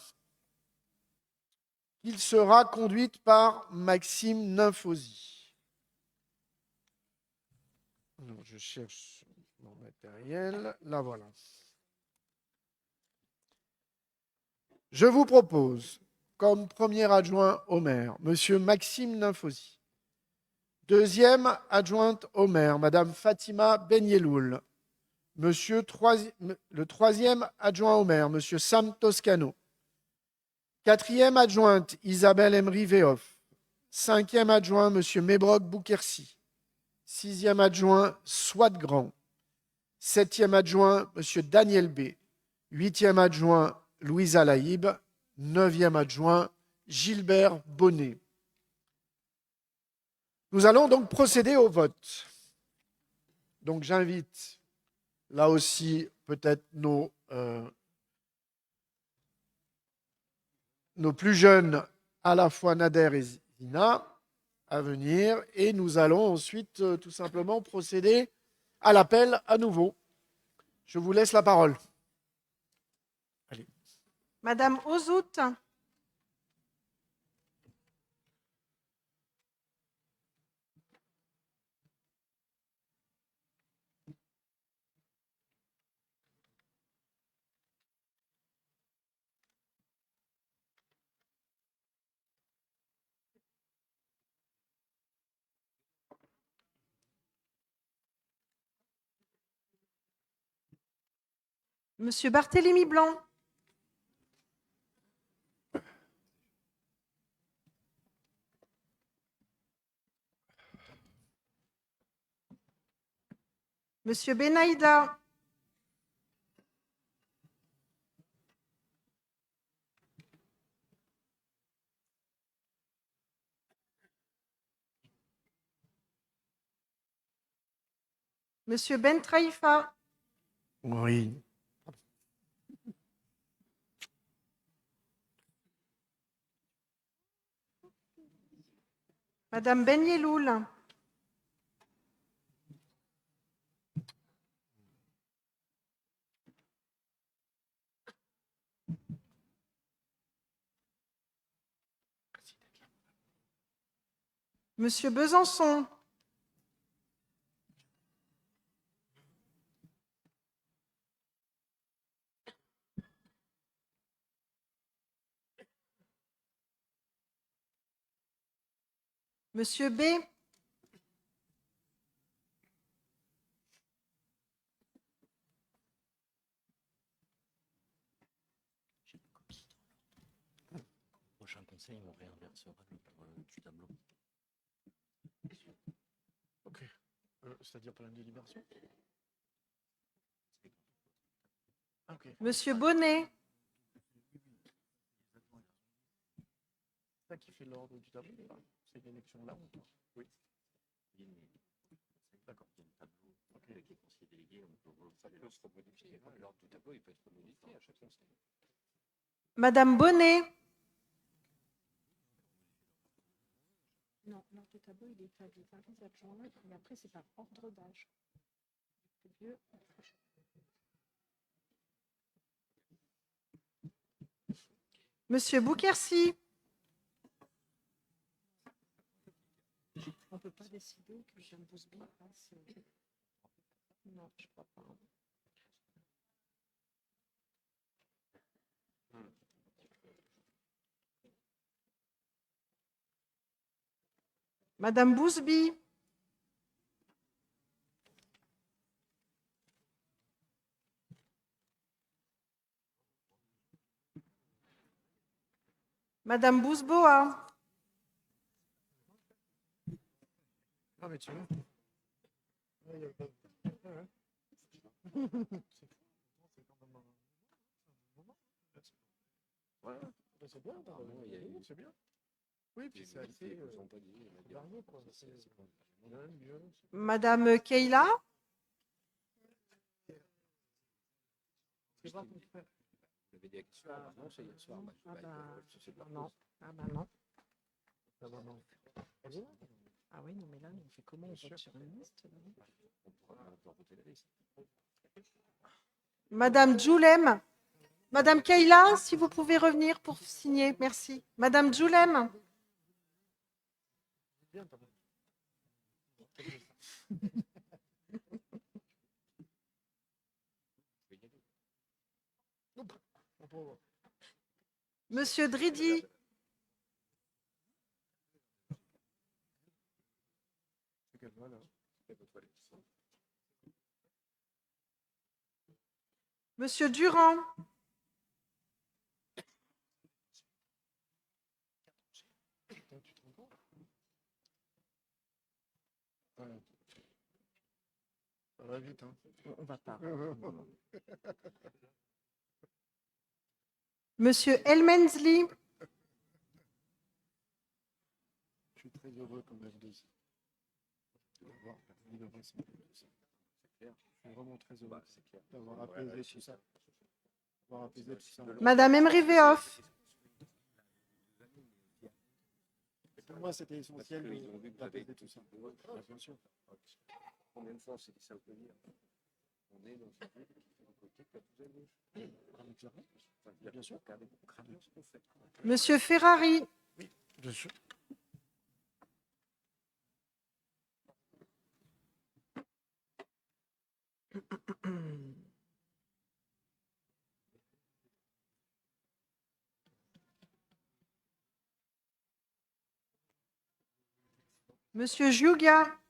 Il sera conduite par Maxime Nymphosi. Je cherche mon matériel. Là, voilà. Je vous propose, comme premier adjoint au maire, M. Maxime Nymphosi. Deuxième adjointe au maire, Mme Fatima Benyeloul. Le troisième adjoint au maire, M. Sam Toscano. Quatrième adjointe, Isabelle Emery Vehoff. Cinquième adjoint, M. Mébrok Boukersi. Sixième adjoint, Swat Grand. Septième adjoint, M. Daniel B. Huitième adjoint, Louisa Laïb. Neuvième adjoint, Gilbert Bonnet. Nous allons donc procéder au vote. Donc j'invite là aussi peut-être nos plus jeunes, à la fois Nader et Zina, à venir. Et nous allons ensuite tout simplement procéder à l'appel à nouveau. Je vous laisse la parole. Allez. Madame Ozout, Monsieur Barthélémy Blanc. Monsieur Benaïda. Monsieur Ben Traïfa. Oui. Madame Ben Yeloul. Monsieur Besançon. Monsieur B. J'ai une copie. Au prochain conseil, on réinversera l'ordre du tableau. Ok. C'est-à-dire pour la délibération. Ok. Monsieur Bonnet. C'est ça qui fait l'ordre du tableau. C'est l'élection là. Oui. D'accord. Il y a un tableau avec les conseillers délégués. Ça peut se remodifier. L'ordre du tableau, il peut être modifié à chaque conseil. Madame Bonnet. Non, l'ordre du tableau, il est fait du service adjoint et après, c'est par ordre d'âge. Le vieux, Monsieur Bouquercy. on ne peut pas décider que Jeanne Bousby passe. Non, je ne crois pas. Madame Bousby. Madame Bousboa. Ah, mais tu vois. C'est bien, c'est bien. Oui, puis c'est assez varié, quoi. Madame Keila. Vous avez des questions? Non, c'est hier soir. Non. Ah bah non. Ah, bah, non. Ah oui, non, mais là, on fait comment? On vote sur une liste là? On pourra voter la liste. Madame Djoulem. Madame Keila, si vous pouvez revenir pour signer. Merci. Madame Djoulem. Bien, t'as bon. Monsieur Dridi. Monsieur Durand. Ça va vite, hein. On va pas. Monsieur Elmensli. Je suis très heureux comme F2. Je suis vraiment très heureux d'avoir apaisé tout ça. D'avoir apaisé tout ça. Madame Emery Veoff. Pour moi, c'était essentiel Ils ont vu que vous avez d'apaiser tout ça. Bien sûr. Combien de fois on s'est dit ça au venir? On est dans une ville qui fait un côté que vous avez. Bien sûr. Monsieur Ferrari. Bien sûr. Monsieur Giuga.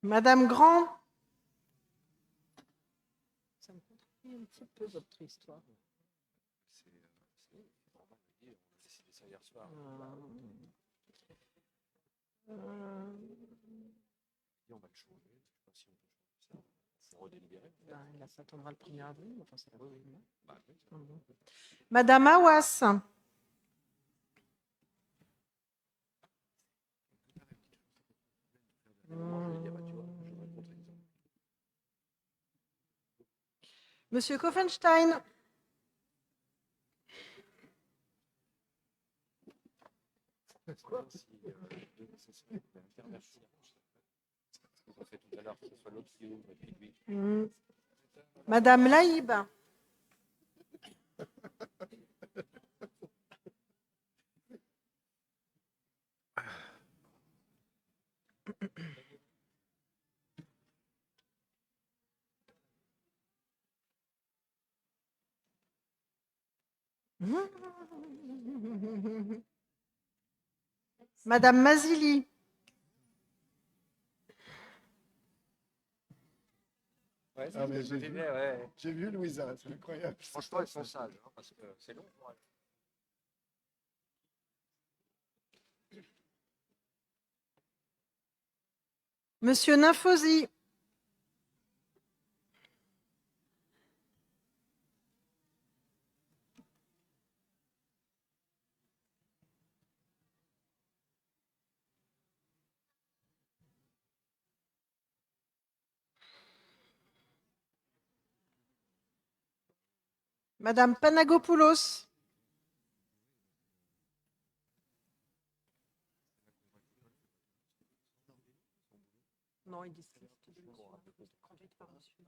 Madame Grand, Ça me contrarie un petit peu votre histoire. Là, ça tombera le 1er avril. Enfin, c'est la première. Madame Hawass, Monsieur Koffenstein, Madame Laïb, Madame Mazili, Ah, mais j'ai vu Louisa, c'est incroyable. Franchement, ils sont sages, hein, parce que c'est long pour elles. Monsieur Nymphosi, Madame Panagopoulos, Non, ils disent que c'était conduite par monsieur.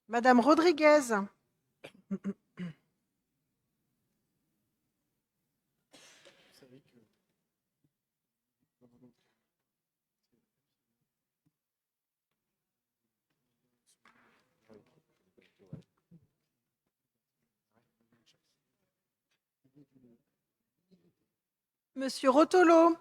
Madame Rodriguez, Monsieur Rotolo,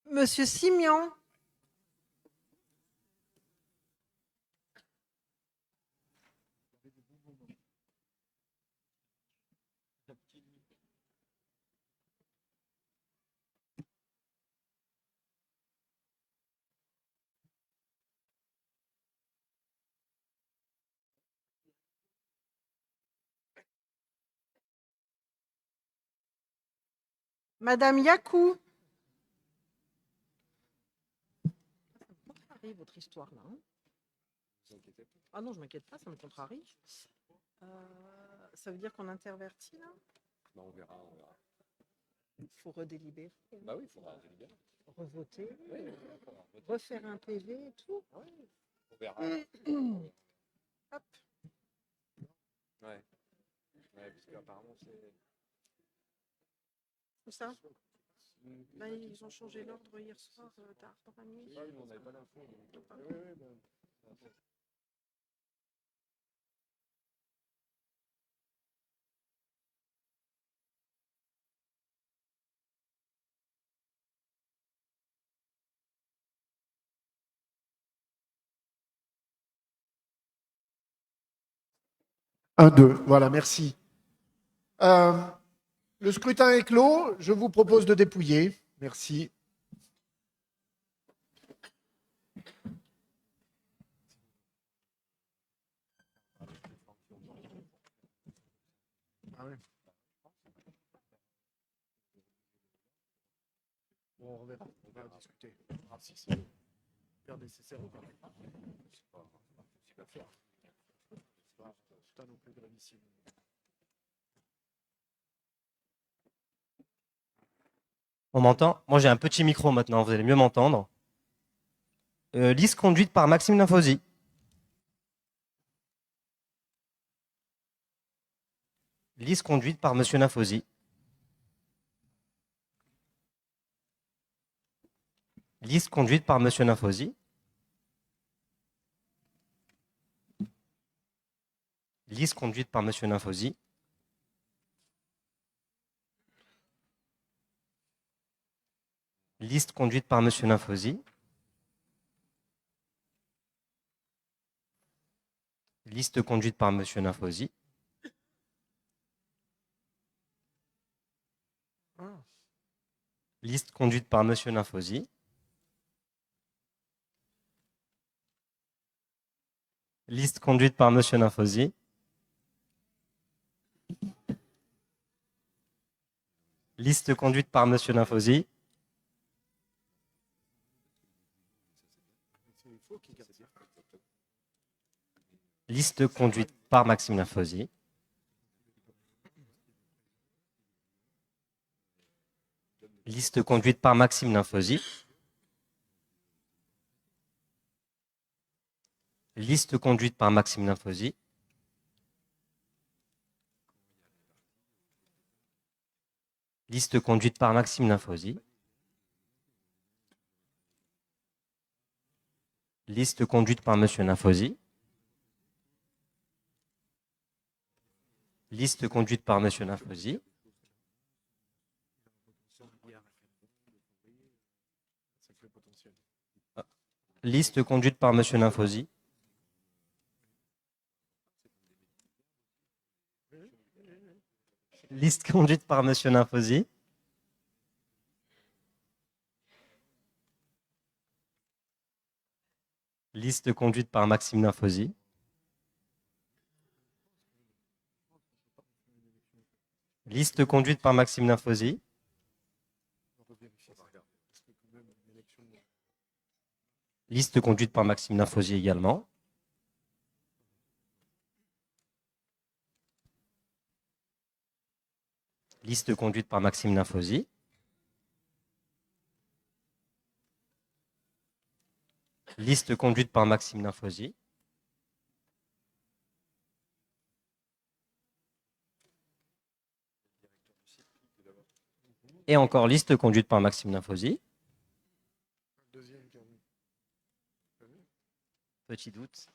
Monsieur Simian, Madame Yakou, Contrarie votre histoire là. Hein. Ah non, je m'inquiète pas, ça me contrarie. Ça veut dire qu'on intervertit là. Bah, on verra, on verra. Il faut redélibérer, Bah oui, il faudra délibérer. revoter, Oui, il faudra voter. refaire un PV et tout. Oui, on verra. Hop. Ouais. Ouais, parce qu'apparemment, c'est. Tout ça. Bah, ils ont changé l'ordre hier soir tard dans la nuit. Oui, mais on n'avait pas l'info. Donc... Pas. Oui, oui, bon. Un, deux, voilà, merci. Le scrutin est clos. Je vous propose de dépouiller. Merci. Ah ouais. Bon, on verra. On va discuter. Ah, si c'est faire nécessaire ou pas. C'est pas faire. C'est pas non plus gravissime. On m'entend? Moi, j'ai un petit micro maintenant, vous allez mieux m'entendre. Liste conduite par Maxime Nymphosi. Liste conduite par Monsieur Nymphosi. Liste conduite par Monsieur Ninfosi. Liste conduite par Monsieur Ninfosi. Liste conduite par Monsieur Ninfosi. Liste conduite par Monsieur Ninfosi. Liste conduite par Monsieur Ninfosi. Liste conduite par Monsieur Ninfosi. Liste conduite par Monsieur Ninfosi. Liste conduite par Maxime Ninfosi. Liste conduite par Maxime Ninfosi. Liste conduite par Maxime Ninfosi. Liste conduite par Maxime Ninfosi. Liste conduite par Monsieur Ninfosi. Liste conduite par Monsieur Ninfosi. Liste conduite par Monsieur Ninfosi. Liste conduite par Monsieur Ninfosi. Liste conduite par Maxime Ninfosi. Liste conduite par Maxime Ninfosi. Liste conduite par Maxime Ninfosi également. Liste conduite par Maxime Ninfosi. Liste conduite par Maxime Ninfosi. Et encore liste conduite par Maxime Ninfosi. Petit doute.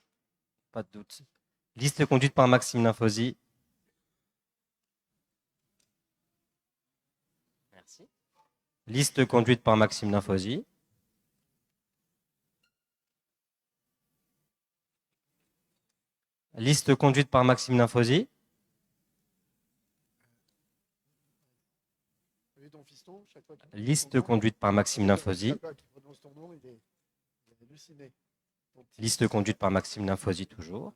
Pas de doute. Liste conduite par Maxime Ninfosi. Merci. Liste conduite par Maxime Ninfosi. Liste conduite par Maxime Ninfosi. Liste conduite par Maxime Ninfosi. Liste conduite par Maxime Ninfosi toujours.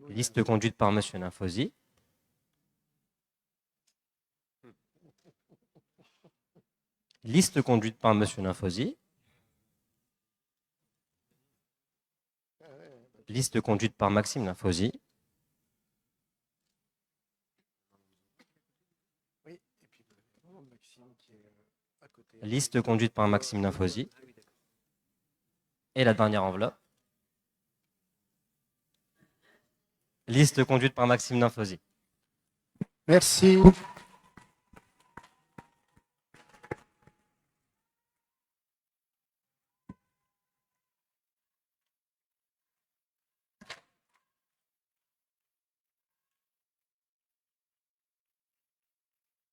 Liste conduite par Monsieur Ninfosi. Liste conduite par Monsieur Ninfosi. Liste conduite par Maxime Ninfosi. Liste conduite par Maxime Ninfosi. Et la dernière enveloppe. Liste conduite par Maxime Ninfosi. Merci.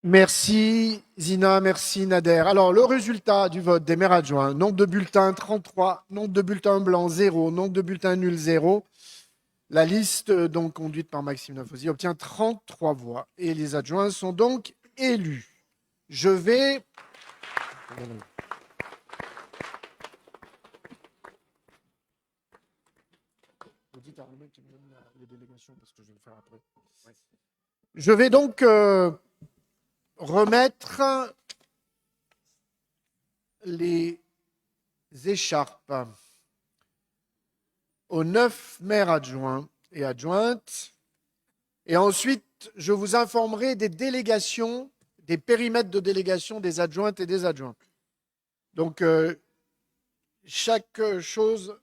Merci Zina, merci Nader. Alors, le résultat du vote des maires adjoints, nombre de bulletins 33, nombre de bulletins blancs 0, nombre de bulletins nuls 0. La liste donc conduite par Maxime Ninfosi obtient 33 voix et les adjoints sont donc élus. Je vais... Je vais donc remettre les écharpes aux 9 maires adjoints et adjointes. Et ensuite, je vous informerai des délégations, des périmètres de délégation des adjointes et des adjoints. Donc, chaque chose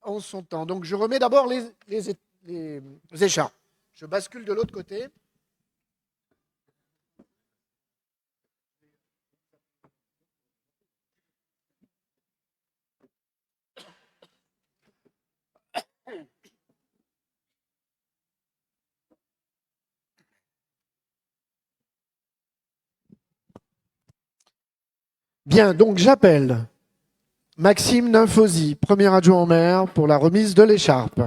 en son temps. Donc, je remets d'abord les écharpes. Je bascule de l'autre côté. Bien, donc j'appelle Maxime Nymphosi, premier adjoint au maire, pour la remise de l'écharpe.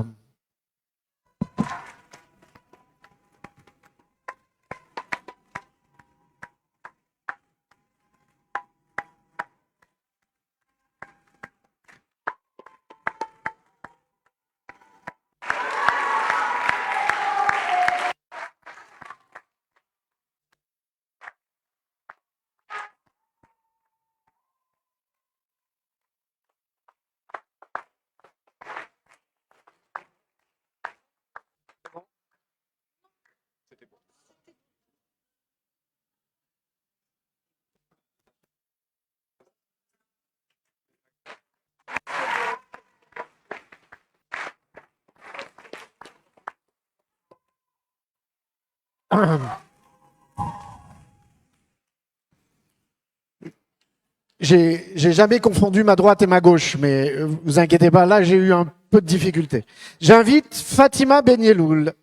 J'ai jamais confondu ma droite et ma gauche, mais vous inquiétez pas, là j'ai eu un peu de difficulté. J'invite Fatima Benyeloul.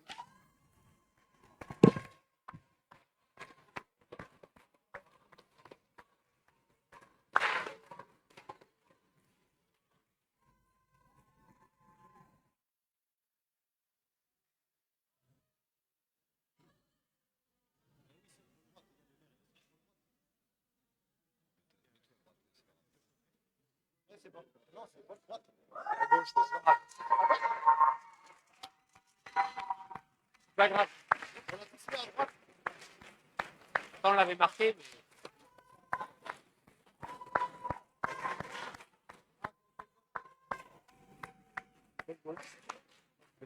Pas grave. On l'avait marqué. Mais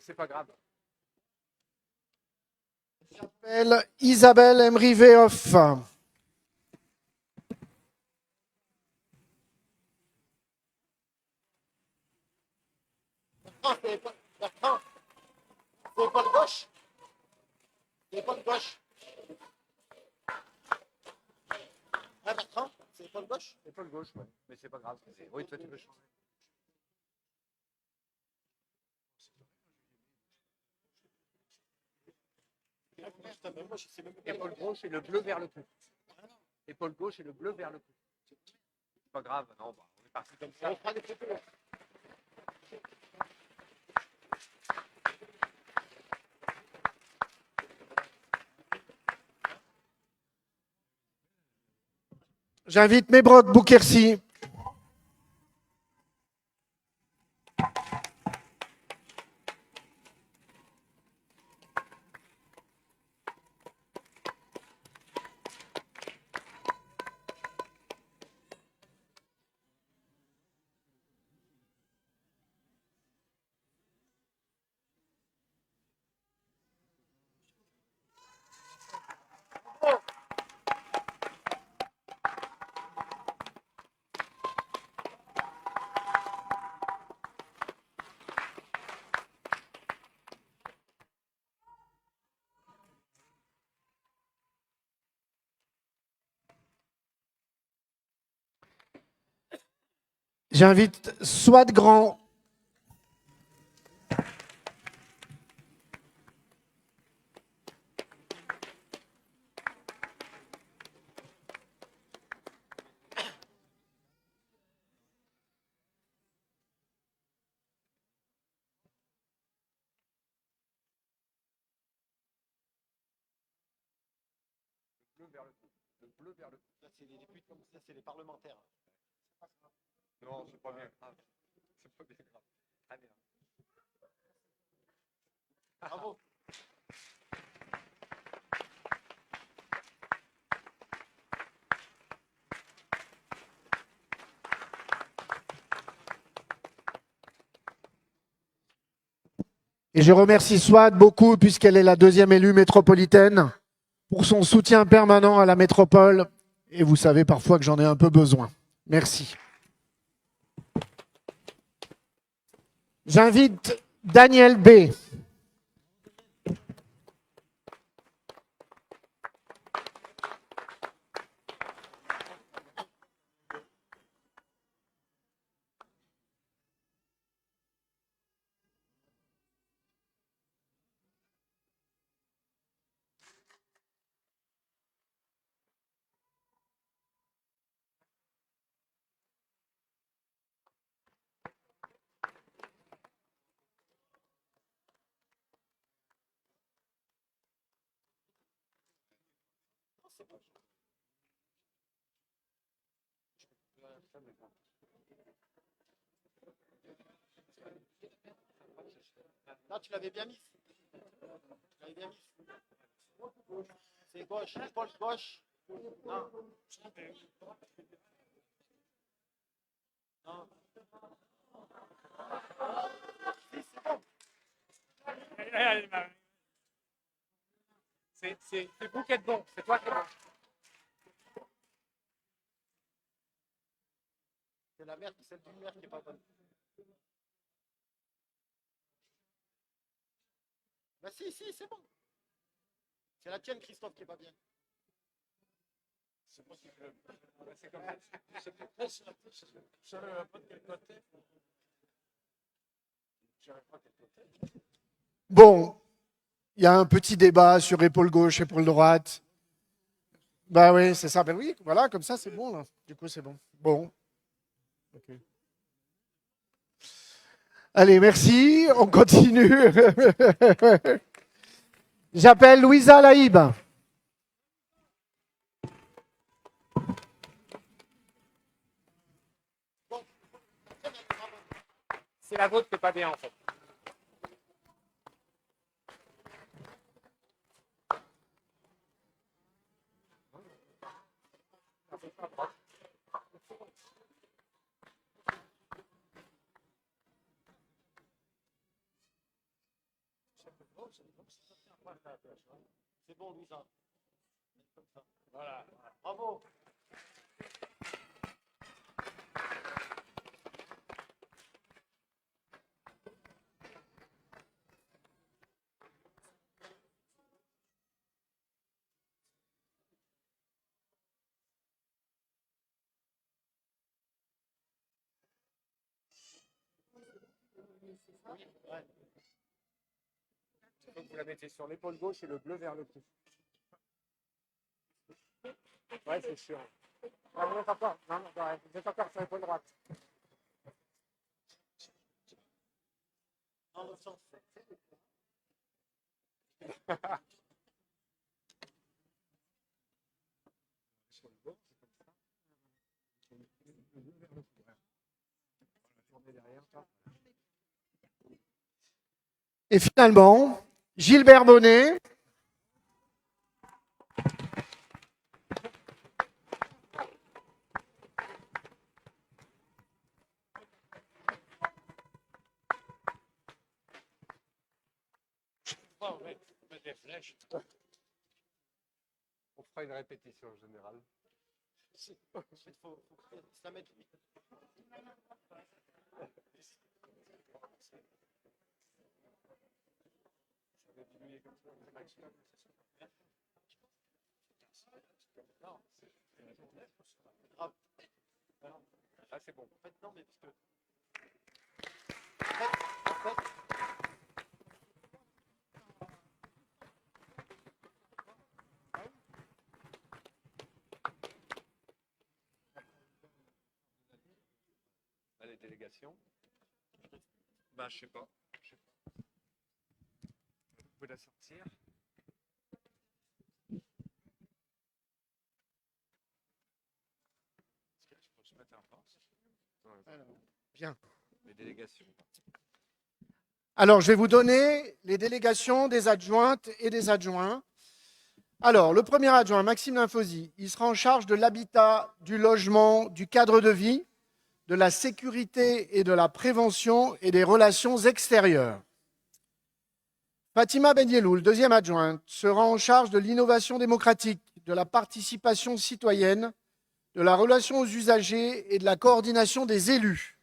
c'est pas grave. J'appelle Isabelle Emery Vehoff. Épaule gauche. Épaule gauche. Ah, Bertrand, c'est épaule gauche. Épaule gauche, ouais. Mais c'est pas grave. Oui, toi tu veux changer. Épaule gauche et le bleu vers le cou. Épaule gauche et le bleu vers le cou. C'est pas grave, non, bah, on est parti comme ça. On fera des photos. J'invite Mebrok Boukersi. J'invite Swad Grand. Le bleu vers le cou. Le bleu vers le cou. Ça, c'est les députés, ça, c'est les parlementaires. Non, c'est pas bien grave. C'est pas bien grave. Très bien. Bravo. Et je remercie Swad beaucoup, puisqu'elle est la deuxième élue métropolitaine, pour son soutien permanent à la métropole. Et vous savez parfois que j'en ai un peu besoin. Merci. J'invite Daniel B. c'est bon. Là, tu l'avais bien mis. Tu l'avais bien mis. C'est gauche, épaule gauche. Non. Non. Si, c'est bon. C'est vous qui êtes bon, c'est toi qui es bon. C'est la mère, celle d'une mère qui n'est pas bonne. Bah si, c'est bon. C'est la tienne, Christophe, qui n'est pas bien. C'est moi qui veux. C'est comme ça. C'est très sur le pas de quel côté. Je ne sais pas quel côté. Bon, il y a un petit débat sur épaule gauche, épaule droite. Bah oui, c'est ça. Ben oui, voilà, comme ça, c'est bon, là. Du coup, c'est bon. Bon. Ok. Allez, merci. On continue. J'appelle Louisa Laïb. C'est la vôtre qui n'est pas bien, en fait. C'est bon, Louisa. Comme ça. Voilà. Bravo. Ouais. Donc vous la mettez sur l'épaule gauche et le bleu vers le cou. Ouais, c'est sûr. Ah, vous êtes encore, non, ouais, vous êtes encore sur l'épaule droite. Dans l'autre sens. Sur le bord, c'est comme ça. Le bleu vers le cou. Tournez derrière, ça. Et finalement, Gilbert Bonnet. On met des flèches. On fera une répétition générale. Il faut se la mettre. Non, grave. Ah, c'est bon. En fait, non, mais parce que. En fait, Les délégations. Ben, je sais pas. Vous pouvez la sortir. Est-ce que je peux se mettre en face? Bien. Les délégations. Alors, je vais vous donner les délégations des adjointes et des adjoints. Alors, le premier adjoint, Maxime Linfosi, il sera en charge de l'habitat, du logement, du cadre de vie, de la sécurité et de la prévention et des relations extérieures. Fatima Benyeloul, deuxième adjointe, sera en charge de l'innovation démocratique, de la participation citoyenne, de la relation aux usagers et de la coordination des élus.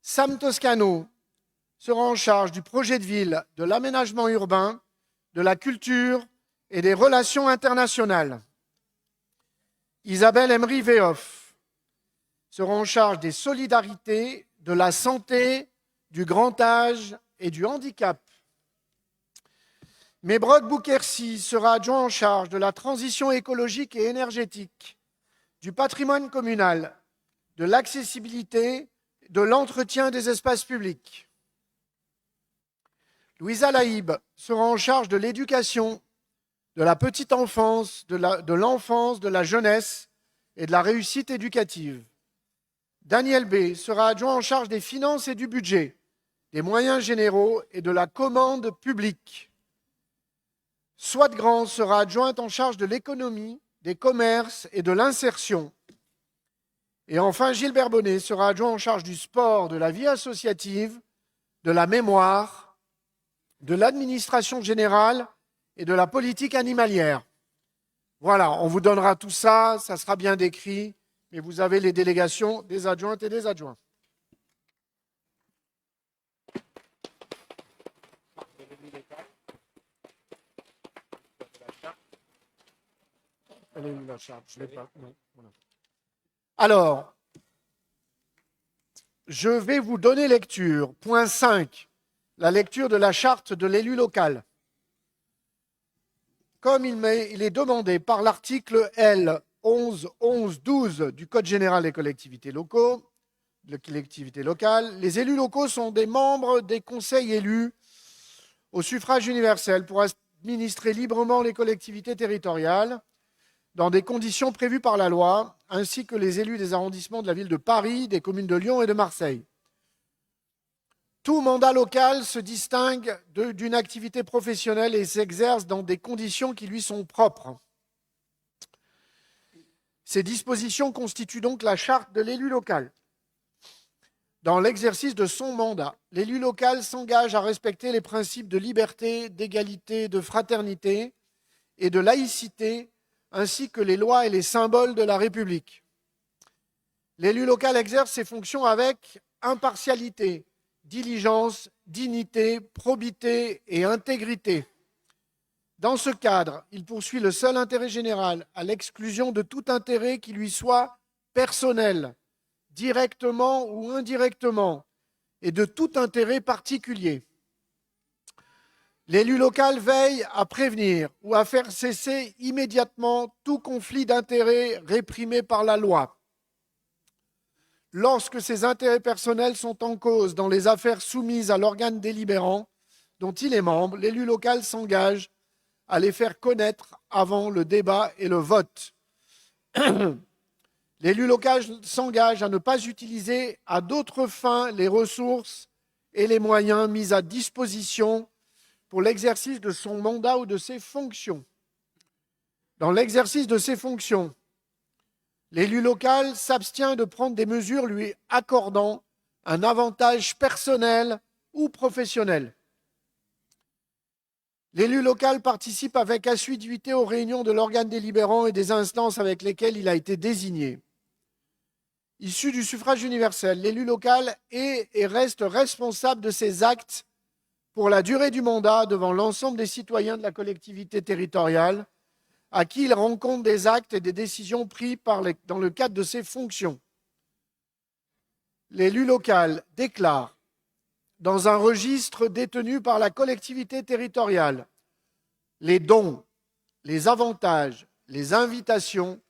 Sam Toscano sera en charge du projet de ville, de l'aménagement urbain, de la culture et des relations internationales. Isabelle Emery-Vehoff sera en charge des solidarités, de la santé, du grand âge et du handicap. Mebrok Boukersi sera adjoint en charge de la transition écologique et énergétique, du patrimoine communal, de l'accessibilité, de l'entretien des espaces publics. Louisa Laïb sera en charge de l'éducation, de la petite enfance, de l'enfance, de la jeunesse et de la réussite éducative. Daniel B. sera adjoint en charge des finances et du budget, des moyens généraux et de la commande publique. Swat Grand sera adjointe en charge de l'économie, des commerces et de l'insertion. Et enfin, Gilbert Bonnet sera adjoint en charge du sport, de la vie associative, de la mémoire, de l'administration générale et de la politique animalière. Voilà, on vous donnera tout ça, ça sera bien décrit, mais vous avez les délégations des adjointes et des adjoints. Elle est où la charte? Je l'ai pas. Non. Voilà. Alors, je vais vous donner lecture. Point 5, la lecture de la charte de l'élu local. Comme il est demandé par l'article L. 11.11.12 du Code général des collectivités locales, les élus locaux sont des membres des conseils élus au suffrage universel pour administrer librement les collectivités territoriales dans des conditions prévues par la loi, ainsi que les élus des arrondissements de la ville de Paris, des communes de Lyon et de Marseille. Tout mandat local se distingue d'une activité professionnelle et s'exerce dans des conditions qui lui sont propres. Ces dispositions constituent donc la charte de l'élu local. Dans l'exercice de son mandat, l'élu local s'engage à respecter les principes de liberté, d'égalité, de fraternité et de laïcité, ainsi que les lois et les symboles de la République. L'élu local exerce ses fonctions avec impartialité, diligence, dignité, probité et intégrité. Dans ce cadre, il poursuit le seul intérêt général, à l'exclusion de tout intérêt qui lui soit personnel, directement ou indirectement, et de tout intérêt particulier. L'élu local veille à prévenir ou à faire cesser immédiatement tout conflit d'intérêts réprimé par la loi. Lorsque ses intérêts personnels sont en cause dans les affaires soumises à l'organe délibérant dont il est membre, l'élu local s'engage à les faire connaître avant le débat et le vote. L'élu local s'engage à ne pas utiliser à d'autres fins les ressources et les moyens mis à disposition pour l'exercice de son mandat ou de ses fonctions. Dans l'exercice de ses fonctions, l'élu local s'abstient de prendre des mesures lui accordant un avantage personnel ou professionnel. L'élu local participe avec assiduité aux réunions de l'organe délibérant et des instances avec lesquelles il a été désigné. Issu du suffrage universel, l'élu local est et reste responsable de ses actes pour la durée du mandat devant l'ensemble des citoyens de la collectivité territoriale, à qui il rend compte des actes et des décisions pris dans le cadre de ses fonctions. L'élu local déclare dans un registre détenu par la collectivité territoriale les dons, les avantages, les invitations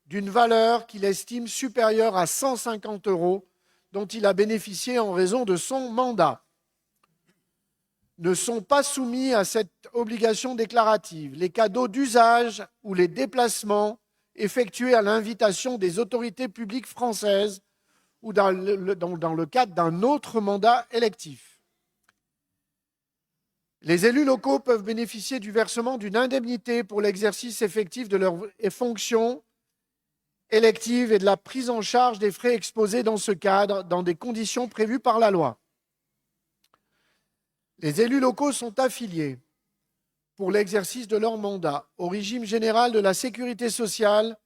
d'une valeur qu'il estime supérieure à 150 € dont il a bénéficié en raison de son mandat. Ne sont pas soumis à cette obligation déclarative les cadeaux d'usage ou les déplacements effectués à l'invitation des autorités publiques françaises ou dans le cadre d'un autre mandat électif. Les élus locaux peuvent bénéficier du versement d'une indemnité pour l'exercice effectif de leurs fonctions électives et de la prise en charge des frais exposés dans ce cadre, dans des conditions prévues par la loi. Les élus locaux sont affiliés, pour l'exercice de leur mandat, au régime général de la sécurité sociale,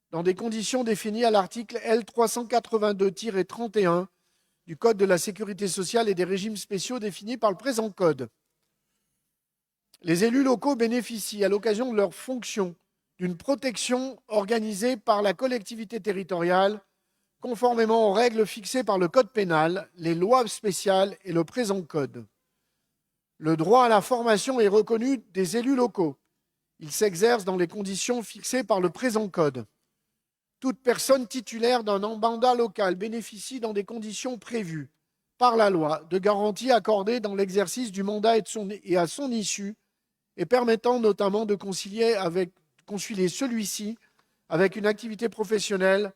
dans des conditions définies à l'article L. 382-31 du Code de la sécurité sociale et des régimes spéciaux définis par le présent Code. Les élus locaux bénéficient, à l'occasion de leurs fonctions, d'une protection organisée par la collectivité territoriale, conformément aux règles fixées par le Code pénal, les lois spéciales et le présent Code. Le droit à la formation est reconnu des élus locaux. Il s'exerce dans les conditions fixées par le présent Code. Toute personne titulaire d'un mandat local bénéficie dans des conditions prévues par la loi de garanties accordées dans l'exercice du mandat et à son issue, et permettant notamment de concilier celui-ci avec une activité professionnelle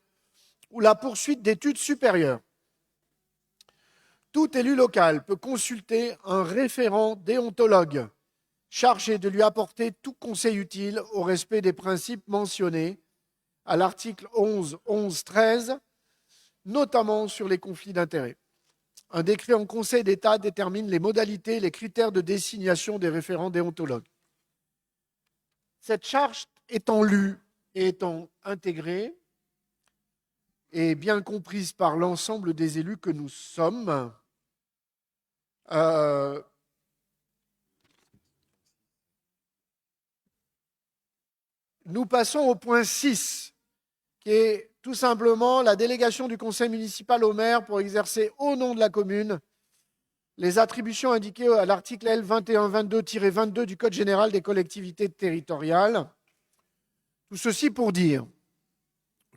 ou la poursuite d'études supérieures. Tout élu local peut consulter un référent déontologue chargé de lui apporter tout conseil utile au respect des principes mentionnés à l'article 11.11.13, notamment sur les conflits d'intérêts. Un décret en Conseil d'État détermine les modalités et les critères de désignation des référents déontologues. Cette charte étant lue et étant intégrée et bien comprise par l'ensemble des élus que nous sommes, nous passons au point 6, qui est tout simplement la délégation du conseil municipal au maire pour exercer au nom de la commune les attributions indiquées à l'article L. 2122-22 du Code général des collectivités territoriales. Tout ceci pour dire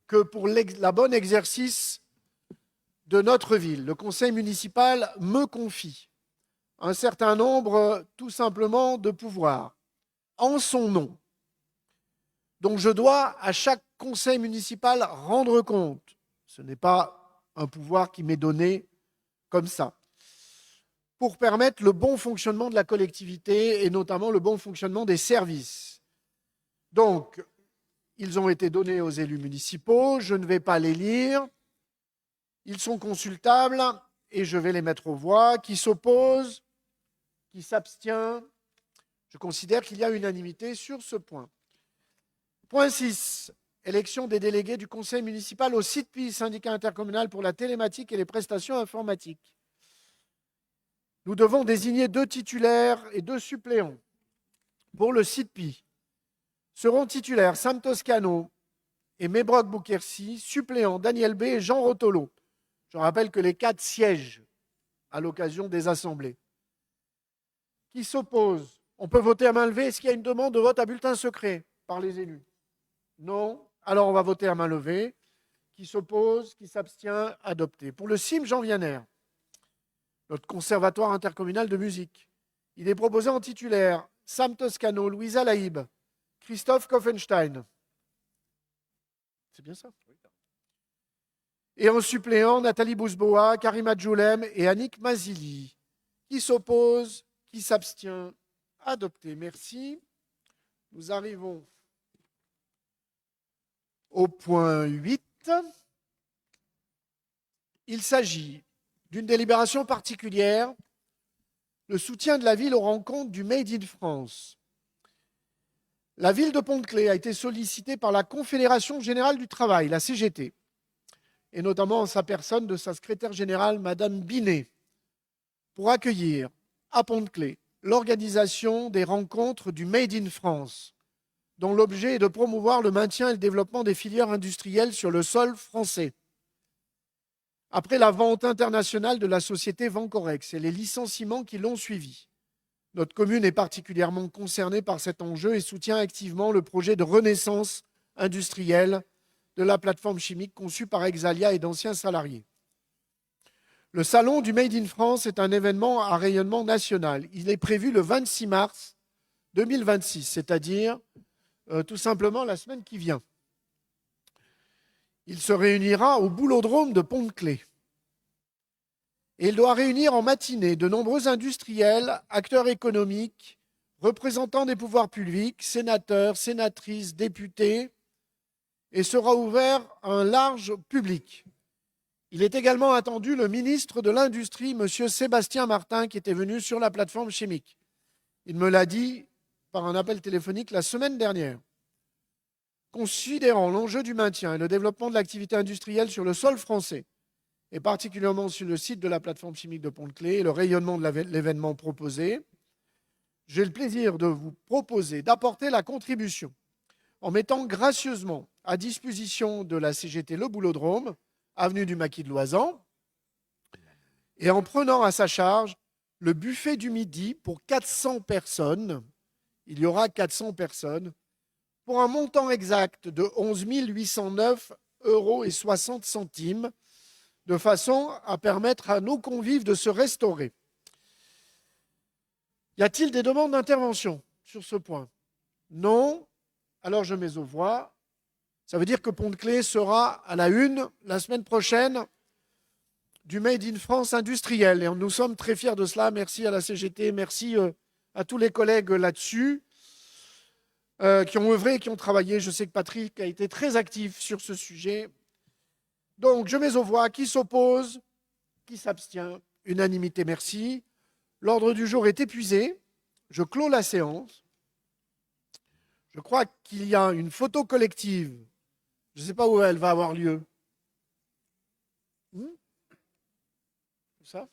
que pour la bonne exercice de notre ville, le conseil municipal me confie un certain nombre, tout simplement, de pouvoirs en son nom. Donc je dois à chaque conseil municipal rendre compte. Ce n'est pas un pouvoir qui m'est donné comme ça. Pour permettre le bon fonctionnement de la collectivité et notamment le bon fonctionnement des services. Donc, ils ont été donnés aux élus municipaux, je ne vais pas les lire. Ils sont consultables et je vais les mettre aux voix. Qui s'oppose? Qui s'abstient? Je considère qu'il y a unanimité sur ce point. Point 6. Élection des délégués du conseil municipal au SITPI, syndicat intercommunal pour la télématique et les prestations informatiques. Nous devons désigner 2 titulaires et 2 suppléants. Pour le SITPI, seront titulaires Sam Toscano et Mebrock Boukersi, suppléants Daniel B. et Jean Rotolo. Je rappelle que les 4 siègent à l'occasion des assemblées. Qui s'oppose? On peut voter à main levée. Est-ce qu'il y a une demande de vote à bulletin secret par les élus? Non. Alors on va voter à main levée. Qui s'oppose? Qui s'abstient? Adopté. Pour le CIM Jean Vianer, notre conservatoire intercommunal de musique, il est proposé en titulaire Sam Toscano, Louisa Laïb, Christophe Koffenstein. C'est bien ça? Et en suppléant, Nathalie Bousboa, Karima Djoulem et Annick Mazili. Qui s'oppose? Qui s'abstient? Adopté. Merci. Nous arrivons au point 8. Il s'agit d'une délibération particulière, le soutien de la ville aux rencontres du Made in France. La ville de Pont-de-Claix a été sollicitée par la Confédération générale du travail, la CGT, et notamment en sa personne de sa secrétaire générale, Madame Binet, pour accueillir à Pont-de-Claix l'organisation des rencontres du Made in France, dont l'objet est de promouvoir le maintien et le développement des filières industrielles sur le sol français. Après la vente internationale de la société Vancorex et les licenciements qui l'ont suivi, notre commune est particulièrement concernée par cet enjeu et soutient activement le projet de renaissance industrielle de la plateforme chimique conçue par Exalia et d'anciens salariés. Le salon du Made in France est un événement à rayonnement national. Il est prévu le 26 mars 2026, c'est-à-dire tout simplement la semaine qui vient. Il se réunira au Boulodrome de Pont-de-Claix. Et il doit réunir en matinée de nombreux industriels, acteurs économiques, représentants des pouvoirs publics, sénateurs, sénatrices, députés, et sera ouvert à un large public. Il est également attendu le ministre de l'Industrie, M. Sébastien Martin, qui était venu sur la plateforme chimique. Il me l'a dit par un appel téléphonique la semaine dernière. Considérant l'enjeu du maintien et le développement de l'activité industrielle sur le sol français, et particulièrement sur le site de la plateforme chimique de Pont-de-Claix et le rayonnement de l'événement proposé, j'ai le plaisir de vous proposer d'apporter la contribution en mettant gracieusement à disposition de la CGT le Boulodrome, avenue du Maquis de Loisan, et en prenant à sa charge le buffet du midi pour 400 personnes. Il y aura 400 personnes pour un montant exact de 11 809,60 €, de façon à permettre à nos convives de se restaurer. Y a-t-il des demandes d'intervention? sur ce point? Non. Alors je mets aux voix. Ça veut dire que Pont-de-Clé sera à la une la semaine prochaine du Made in France industriel. Et nous sommes très fiers de cela. Merci à la CGT, merci à tous les collègues là-dessus qui ont œuvré, qui ont travaillé. Je sais que Patrick a été très actif sur ce sujet. Donc, je mets aux voix. Qui s'oppose? Qui s'abstient? Unanimité, merci. L'ordre du jour est épuisé. Je clôt la séance. Je crois qu'il y a une photo collective. Je ne sais pas où elle va avoir lieu. Où ça?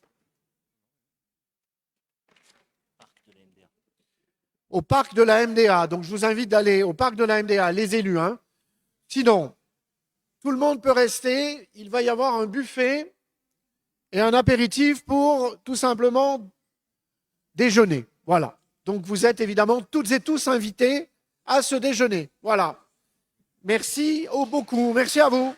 Au parc de la MDA. Donc, je vous invite d'aller au parc de la MDA, les élus. Hein. Sinon, tout le monde peut rester. Il va y avoir un buffet et un apéritif pour tout simplement déjeuner. Voilà. Donc, vous êtes évidemment toutes et tous invités à ce déjeuner. Voilà. Merci beaucoup. Merci à vous.